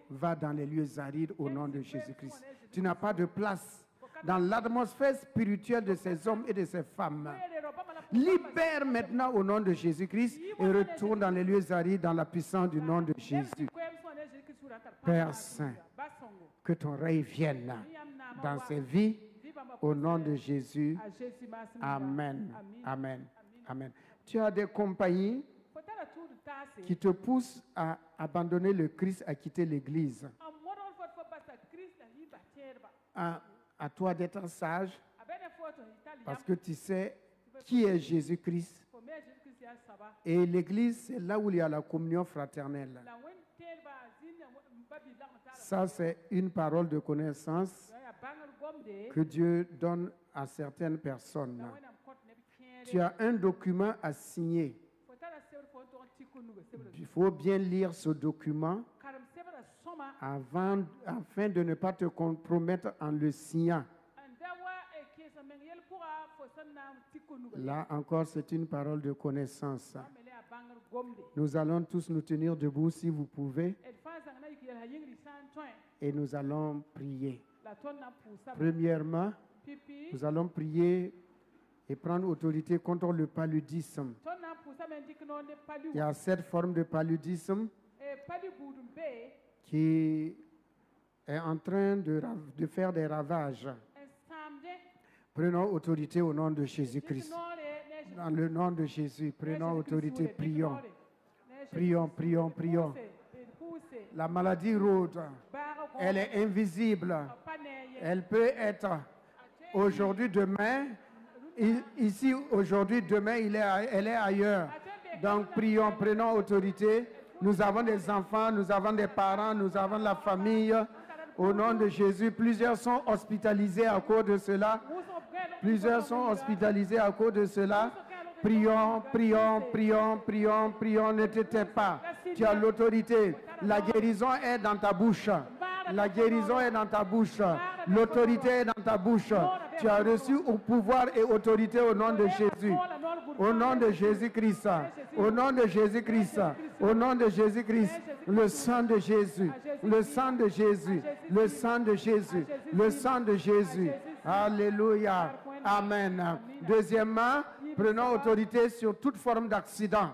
va dans les lieux arides au nom de Jésus-Christ. Tu n'as pas de place dans l'atmosphère spirituelle de ces hommes et de ces femmes. Libère maintenant au nom de Jésus-Christ et retourne dans les lieux arides dans la puissance du nom de Jésus. Père Saint, que ton règne vienne dans ces vies au nom de Jésus. Amen. Amen. Amen. Tu as des compagnies qui te poussent à abandonner le Christ, à quitter l'Église. À toi d'être sage, parce que tu sais qui est Jésus-Christ. Et l'Église, c'est là où il y a la communion fraternelle. Ça, c'est une parole de connaissance que Dieu donne à certaines personnes. Tu as un document à signer. Il faut bien lire ce document afin de ne pas te compromettre en le signant. Là encore, c'est une parole de connaissance. Nous allons tous nous tenir debout si vous pouvez. Et nous allons prier. Premièrement, nous allons prier et prendre autorité contre le paludisme. Il y a cette forme de paludisme qui est en train de faire des ravages. Prenons autorité au nom de Jésus-Christ. Dans le nom de Jésus, prenons autorité, prions. Prions, prions, prions. La maladie rôde. Elle est invisible. Elle peut être aujourd'hui, demain. Ici, aujourd'hui, demain, elle est ailleurs. Donc, prions, prenons autorité. Nous avons des enfants, nous avons des parents, nous avons la famille. Au nom de Jésus, plusieurs sont hospitalisés à cause de cela. Plusieurs sont hospitalisés à cause de cela. Prions, prions, prions, prions, prions, ne te tais pas. Tu as l'autorité. La guérison est dans ta bouche. La guérison est dans ta bouche. L'autorité est dans ta bouche. Tu as reçu au pouvoir et autorité au nom de Jésus. Au nom de Jésus-Christ. Au nom de Jésus-Christ. Au nom de Jésus-Christ. Le sang de Jésus. Le sang de Jésus. Le sang de Jésus. Le sang de Jésus. Alléluia. Amen. Deuxièmement, prenons autorité sur toute forme d'accident.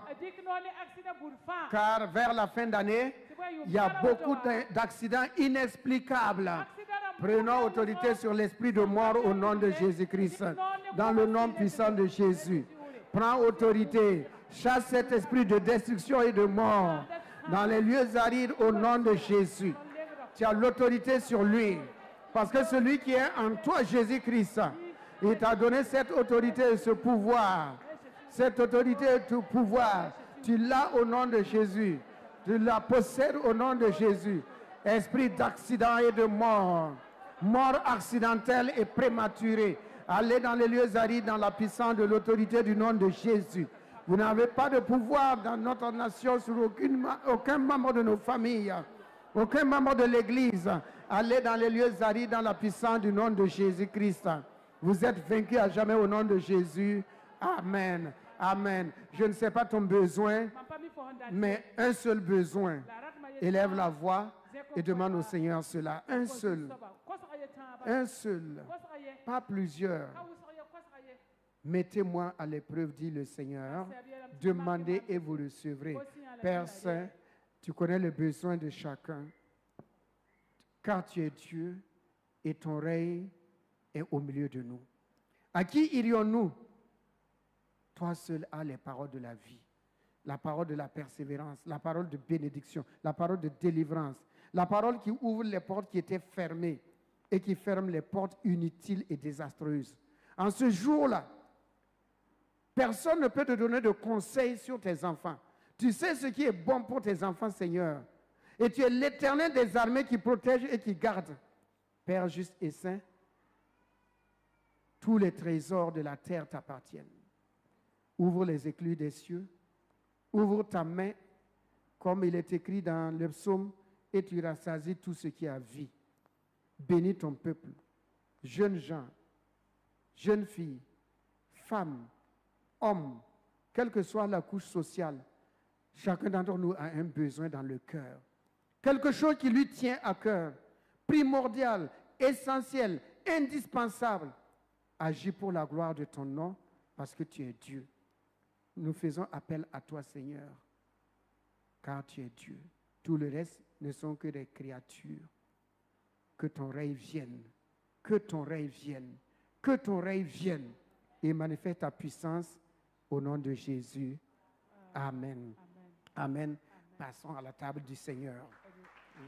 Car vers la fin d'année, il y a beaucoup d'accidents inexplicables. Prenons autorité sur l'esprit de mort au nom de Jésus-Christ. Dans le nom puissant de Jésus. Prends autorité. Chasse cet esprit de destruction et de mort. Dans les lieux arides au nom de Jésus. Tu as l'autorité sur lui. Parce que celui qui est en toi, Jésus-Christ, il t'a donné cette autorité et ce pouvoir. Cette autorité et ce pouvoir, tu l'as au nom de Jésus. Tu la possèdes au nom de Jésus. Esprit d'accident et de mort. Mort accidentelle et prématurée. Allez dans les lieux arides dans la puissance de l'autorité du nom de Jésus. Vous n'avez pas de pouvoir dans notre nation sur aucun membre de nos familles. Aucun membre de l'Église. Allez dans les lieux arides dans la puissance du nom de Jésus-Christ. Vous êtes vaincus à jamais au nom de Jésus. Amen. Amen. Je ne sais pas ton besoin, mais un seul besoin. Élève la voix et demande au Seigneur cela. Un seul. Un seul. Pas plusieurs. Mettez-moi à l'épreuve, dit le Seigneur. Demandez et vous recevrez. Père Saint, tu connais les besoins de chacun. Car tu es Dieu et ton règne est au milieu de nous. À qui irions-nous? Toi seul as les paroles de la vie, la parole de la persévérance, la parole de bénédiction, la parole de délivrance, la parole qui ouvre les portes qui étaient fermées et qui ferme les portes inutiles et désastreuses. En ce jour-là, personne ne peut te donner de conseils sur tes enfants. Tu sais ce qui est bon pour tes enfants, Seigneur. Et tu es l'Éternel des armées qui protège et qui garde. Père juste et saint, tous les trésors de la terre t'appartiennent. Ouvre les écluses des cieux, ouvre ta main, comme il est écrit dans le psaume, et tu rassasies tout ce qui a vie. Bénis ton peuple, jeunes gens, jeunes filles, femmes, hommes, quelle que soit la couche sociale, chacun d'entre nous a un besoin dans le cœur. Quelque chose qui lui tient à cœur, primordial, essentiel, indispensable. Agis pour la gloire de ton nom, parce que tu es Dieu. Nous faisons appel à toi, Seigneur, car tu es Dieu. Tout le reste ne sont que des créatures. Que ton règne vienne, que ton règne vienne, que ton règne vienne et manifeste ta puissance au nom de Jésus. Amen. Amen. Amen. Passons à la table du Seigneur. Oui.